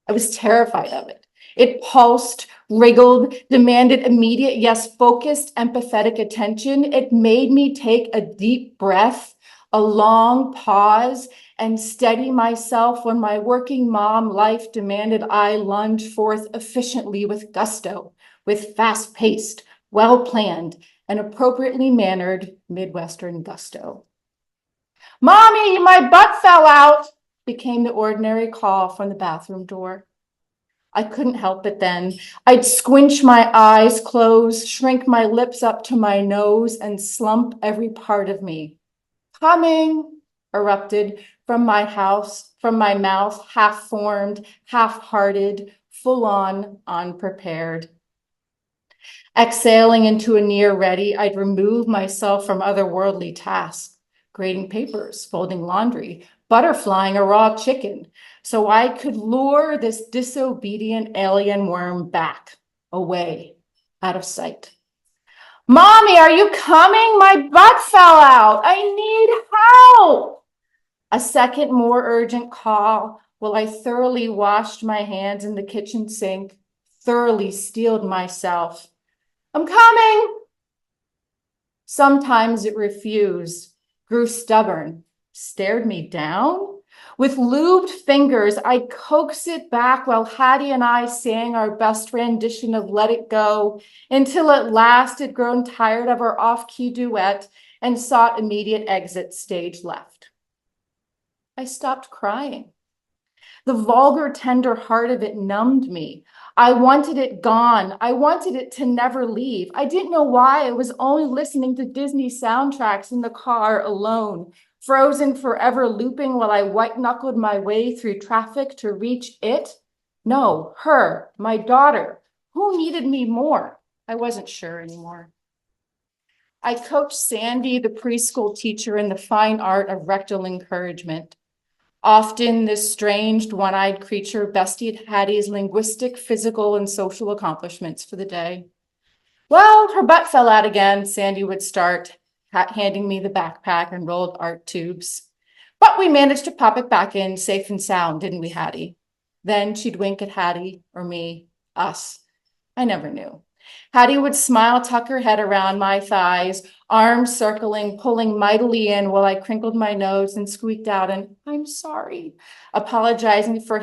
I was terrified of it. It pulsed, wriggled, demanded immediate, yes, focused, empathetic attention. It made me take a deep breath, a long pause, and steady myself when my working mom life demanded I lunge forth efficiently with gusto, with fast-paced, well-planned, and appropriately mannered Midwestern gusto. Mommy, my butt fell out, became the ordinary call from the bathroom door. I couldn't help it then. I'd squinch my eyes closed, shrink my lips up to my nose, and slump every part of me. Coming, erupted from my house, from my mouth, half-formed, half-hearted, full-on, unprepared. Exhaling into a near ready, I'd remove myself from otherworldly tasks, grading papers, folding laundry, butterflying a raw chicken, so I could lure this disobedient alien worm back, away, out of sight. Mommy, are you coming? My butt fell out. I need help. A second more urgent call while I thoroughly washed my hands in the kitchen sink, thoroughly steeled myself. I'm coming. Sometimes it refused, grew stubborn, stared me down. With lubed fingers, I coaxed it back while Hattie and I sang our best rendition of Let It Go until at last it grown tired of our off-key duet and sought immediate exit stage left. I stopped crying. The vulgar, tender heart of it numbed me. I wanted it gone. I wanted it to never leave. I didn't know why I was only listening to Disney soundtracks in the car alone, frozen forever looping while I white-knuckled my way through traffic to reach it. No, her, my daughter. Who needed me more? I wasn't sure anymore. I coached Sandy, the preschool teacher, in the fine art of rectal encouragement. Often this strange, one-eyed creature bestied Hattie's linguistic, physical, and social accomplishments for the day. Well, her butt fell out again, Sandy would start, handing me the backpack and rolled art tubes. But we managed to pop it back in safe and sound, didn't we, Hattie? Then she'd wink at Hattie or me, us. I never knew. Hattie would smile, tuck her head around my thighs, arms circling, pulling mightily in while I crinkled my nose and squeaked out an "I'm sorry," apologizing for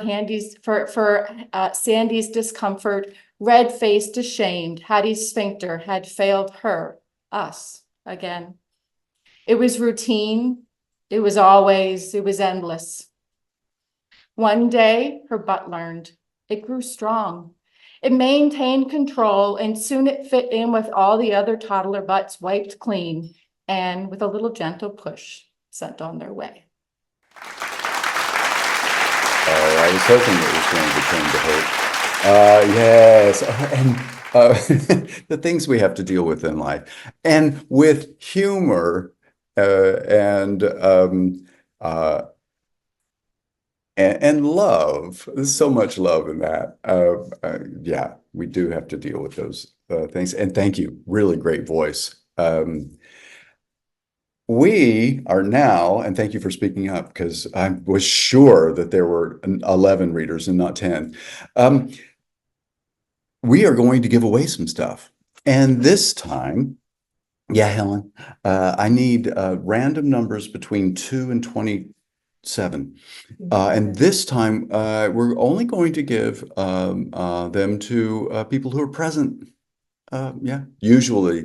Sandy's discomfort, red-faced, ashamed, Hattie's sphincter had failed her, us, again. It was routine. It was always, it was endless. One day, her butt learned. It grew strong. It maintained control, and soon it fit in with all the other toddler butts wiped clean, and with a little gentle push, sent on their way. Oh, I was hoping it was going to turn to hope. Yes, and the things we have to deal with in life, and with humor and love. There's so much love in that. Yeah, we do have to deal with those things. And thank you. Really great voice. We are now, and thank you for speaking up because I was sure that there were 11 readers and not 10. We are going to give away some stuff. And this time, yeah, Helen, I need random numbers between 2 and 27. And this time, we're only going to give them to people who are present. Usually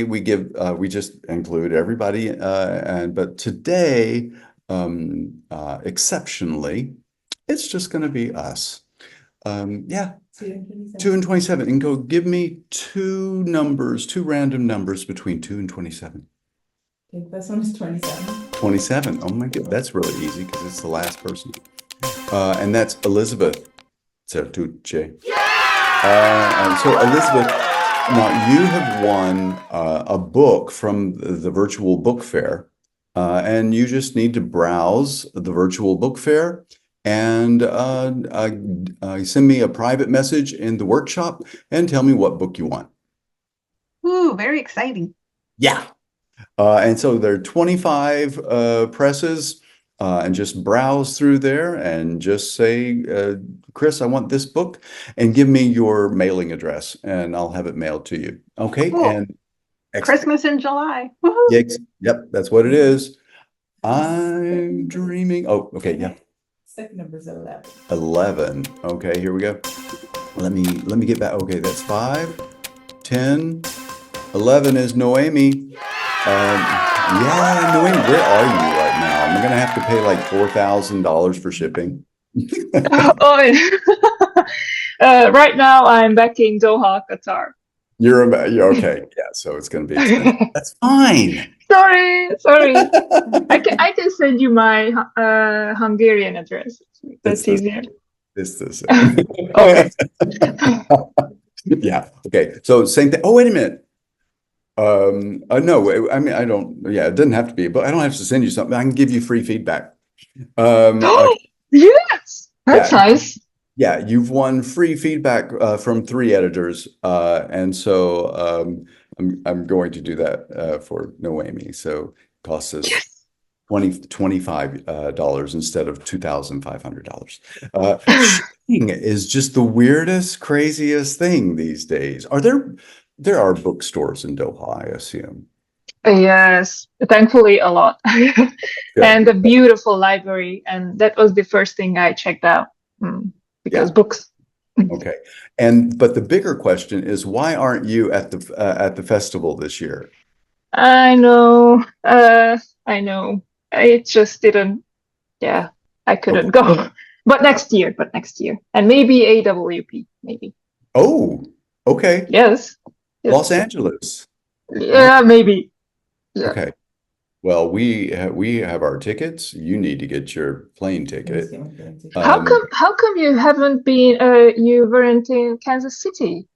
we give, we just include everybody, but today, exceptionally, it's just going to be us. 2 and 27, and go give me two random numbers between 2 and 27. Okay, this one is 27. 27. Oh my God, that's really easy because it's the last person. And that's Elizabeth Certucci. And so Elizabeth, now you have won a book from the virtual book fair, and you just need to browse the virtual book fair and send me a private message in the workshop and tell me what book you want. Ooh, very exciting. Yeah. And so there are 25 presses, and just browse through there and just say, Chris, I want this book, and give me your mailing address and I'll have it mailed to you. Okay. Cool. And Christmas in July. Woohoo. Yep, that's what it is. I'm dreaming. Oh, okay. Yeah. Second number is 11. 11. Okay, here we go. Let me get back. Okay, that's 5, 10, 11 is Noemi. Yeah, Noemi, where are you right now? I'm gonna have to pay like $4,000 for shipping. Right now I'm back in Doha, Qatar. You're okay. Yeah, so it's gonna be expensive. That's fine. Sorry. I can send you my Hungarian address. That's easier. It's the same. Okay. Yeah. Okay. So same thing. Oh, wait a minute. No, I mean, I don't, yeah, it doesn't have to be, but I don't have to send you something. I can give you free feedback. Yes, that's nice. Yeah, you've won free feedback from 3 editors. And so I'm going to do that for Noemi. So it costs us $25 instead of $2,500. Shipping is just the weirdest, craziest thing these days. There are bookstores in Doha, I assume. Yes, thankfully a lot. And a beautiful library. And that was the first thing I checked out because books. Okay. But the bigger question is, why aren't you at the festival this year? I know. It just didn't, I couldn't go. But next year. And maybe AWP, maybe. Oh, okay. Yes. Los Angeles. Yeah, maybe. Yeah. Okay. Well, we have our tickets. You need to get your plane ticket. How come you haven't been you weren't in Kansas City?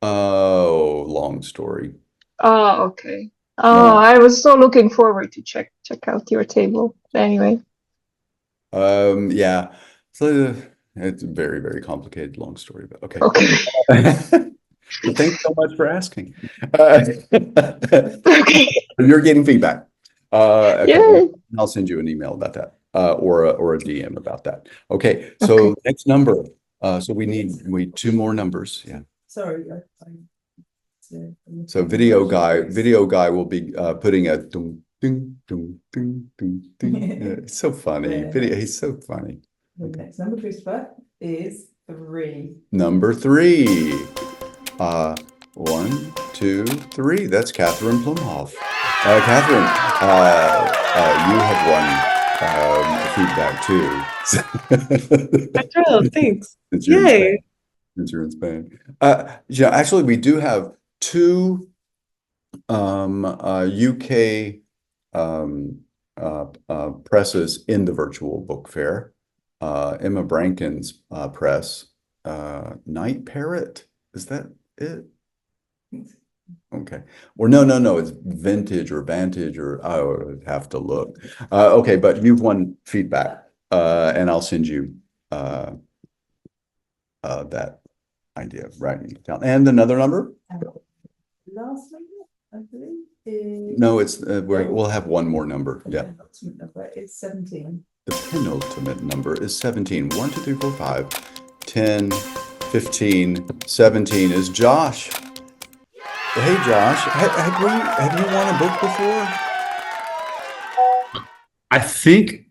Oh, long story. Oh, okay. Oh, I was so looking forward to check out your table. Anyway. Yeah. So it's a very, very complicated long story, but okay. Okay. Well, thanks so much for asking. You're getting feedback. Okay, I'll send you an email about that, or a DM about that. Okay, so next number. So we need 2 more numbers. Yeah. Sorry. So video guy will be putting a ding ding ding ding ding. It's so funny. He's so funny. The next number, Christopher, is 3. Number 3. 1, 2, 3. That's Catherine Plumhoff. Catherine, you have won feedback too. Oh, thanks. Since you're in Yay. Spain. Since you're in Spain. Yeah, actually, we do have 2 UK presses in the virtual book fair. Emma Branken's press, Night Parrot. Is that it? Okay. Or no, it's Vintage or Vantage, or I would have to look. Okay, but you've won feedback, and I'll send you that idea of writing it down. And another number? Last number, I believe, is... No, it's we'll have one more number. The Yeah. penultimate number is 17. The penultimate number is 17. 1, 2, 3, 4, 5, 10, 15, 17 is Josh. Hey, Josh, have you won a book before? I think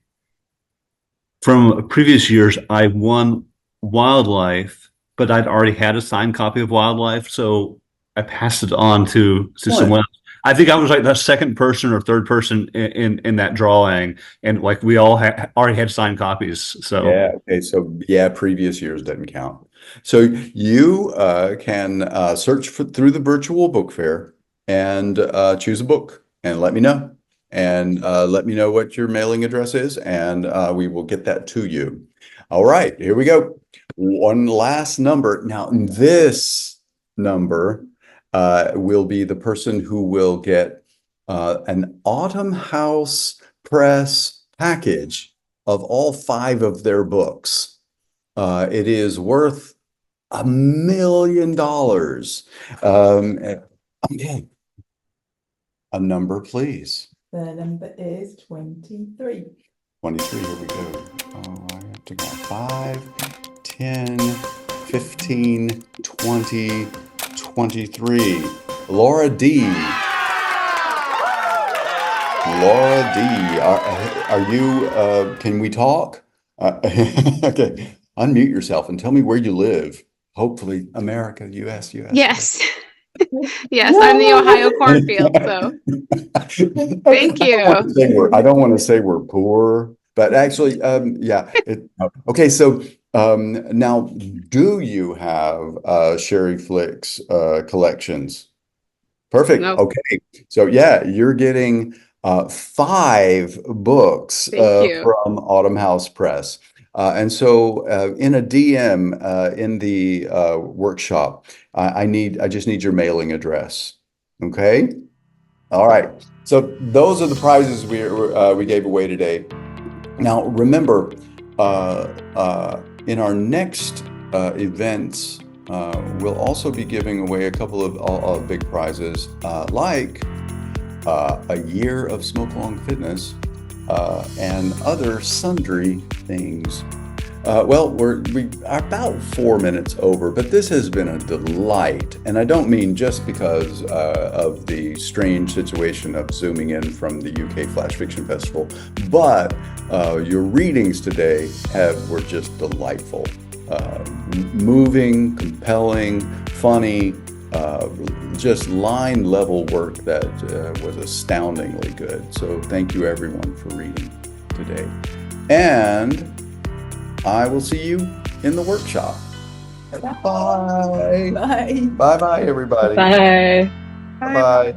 from previous years, I won Wildlife, but I'd already had a signed copy of Wildlife, so I passed it on to someone else. I think I was like the second person or third person in that drawing, and like we all already had signed copies. So Yeah. Okay. So yeah, previous years doesn't count. So you can search through the virtual book fair and choose a book and let me know. And let me know what your mailing address is, and we will get that to you. All right, here we go. One last number. Now, this number will be the person who will get an Autumn House Press package of all 5 of their books. It is worth $1 million. Okay. A number, please. The number is 23. 23, here we go. Oh, I have to go 5, 10, 15, 20, 23. Laura D. Laura D. Are you, can we talk? Okay, unmute yourself and tell me where you live. Hopefully, America, US. Yes. Yes, I'm the Ohio cornfield, so thank you. I don't want to say we're poor, but actually, yeah. Okay, so now, do you have Sherry Flick's collections? Perfect. Nope. Okay, so yeah, you're getting 5 books from Autumn House Press. And so in a DM in the workshop, I just need your mailing address. Okay. All right. So those are the prizes we gave away today. Now, remember, in our next events, we'll also be giving away a couple of big prizes, like a year of Smoke Long Fitness and other sundry things. Well, we are about 4 minutes over, but this has been a delight. And I don't mean just because of the strange situation of zooming in from the UK Flash Fiction Festival, but your readings today were just delightful. Moving, compelling, funny, just line level work that was astoundingly good. So thank you everyone for reading today. And I will see you in the workshop. Bye. Bye. Bye-bye, everybody. Bye. Bye-bye.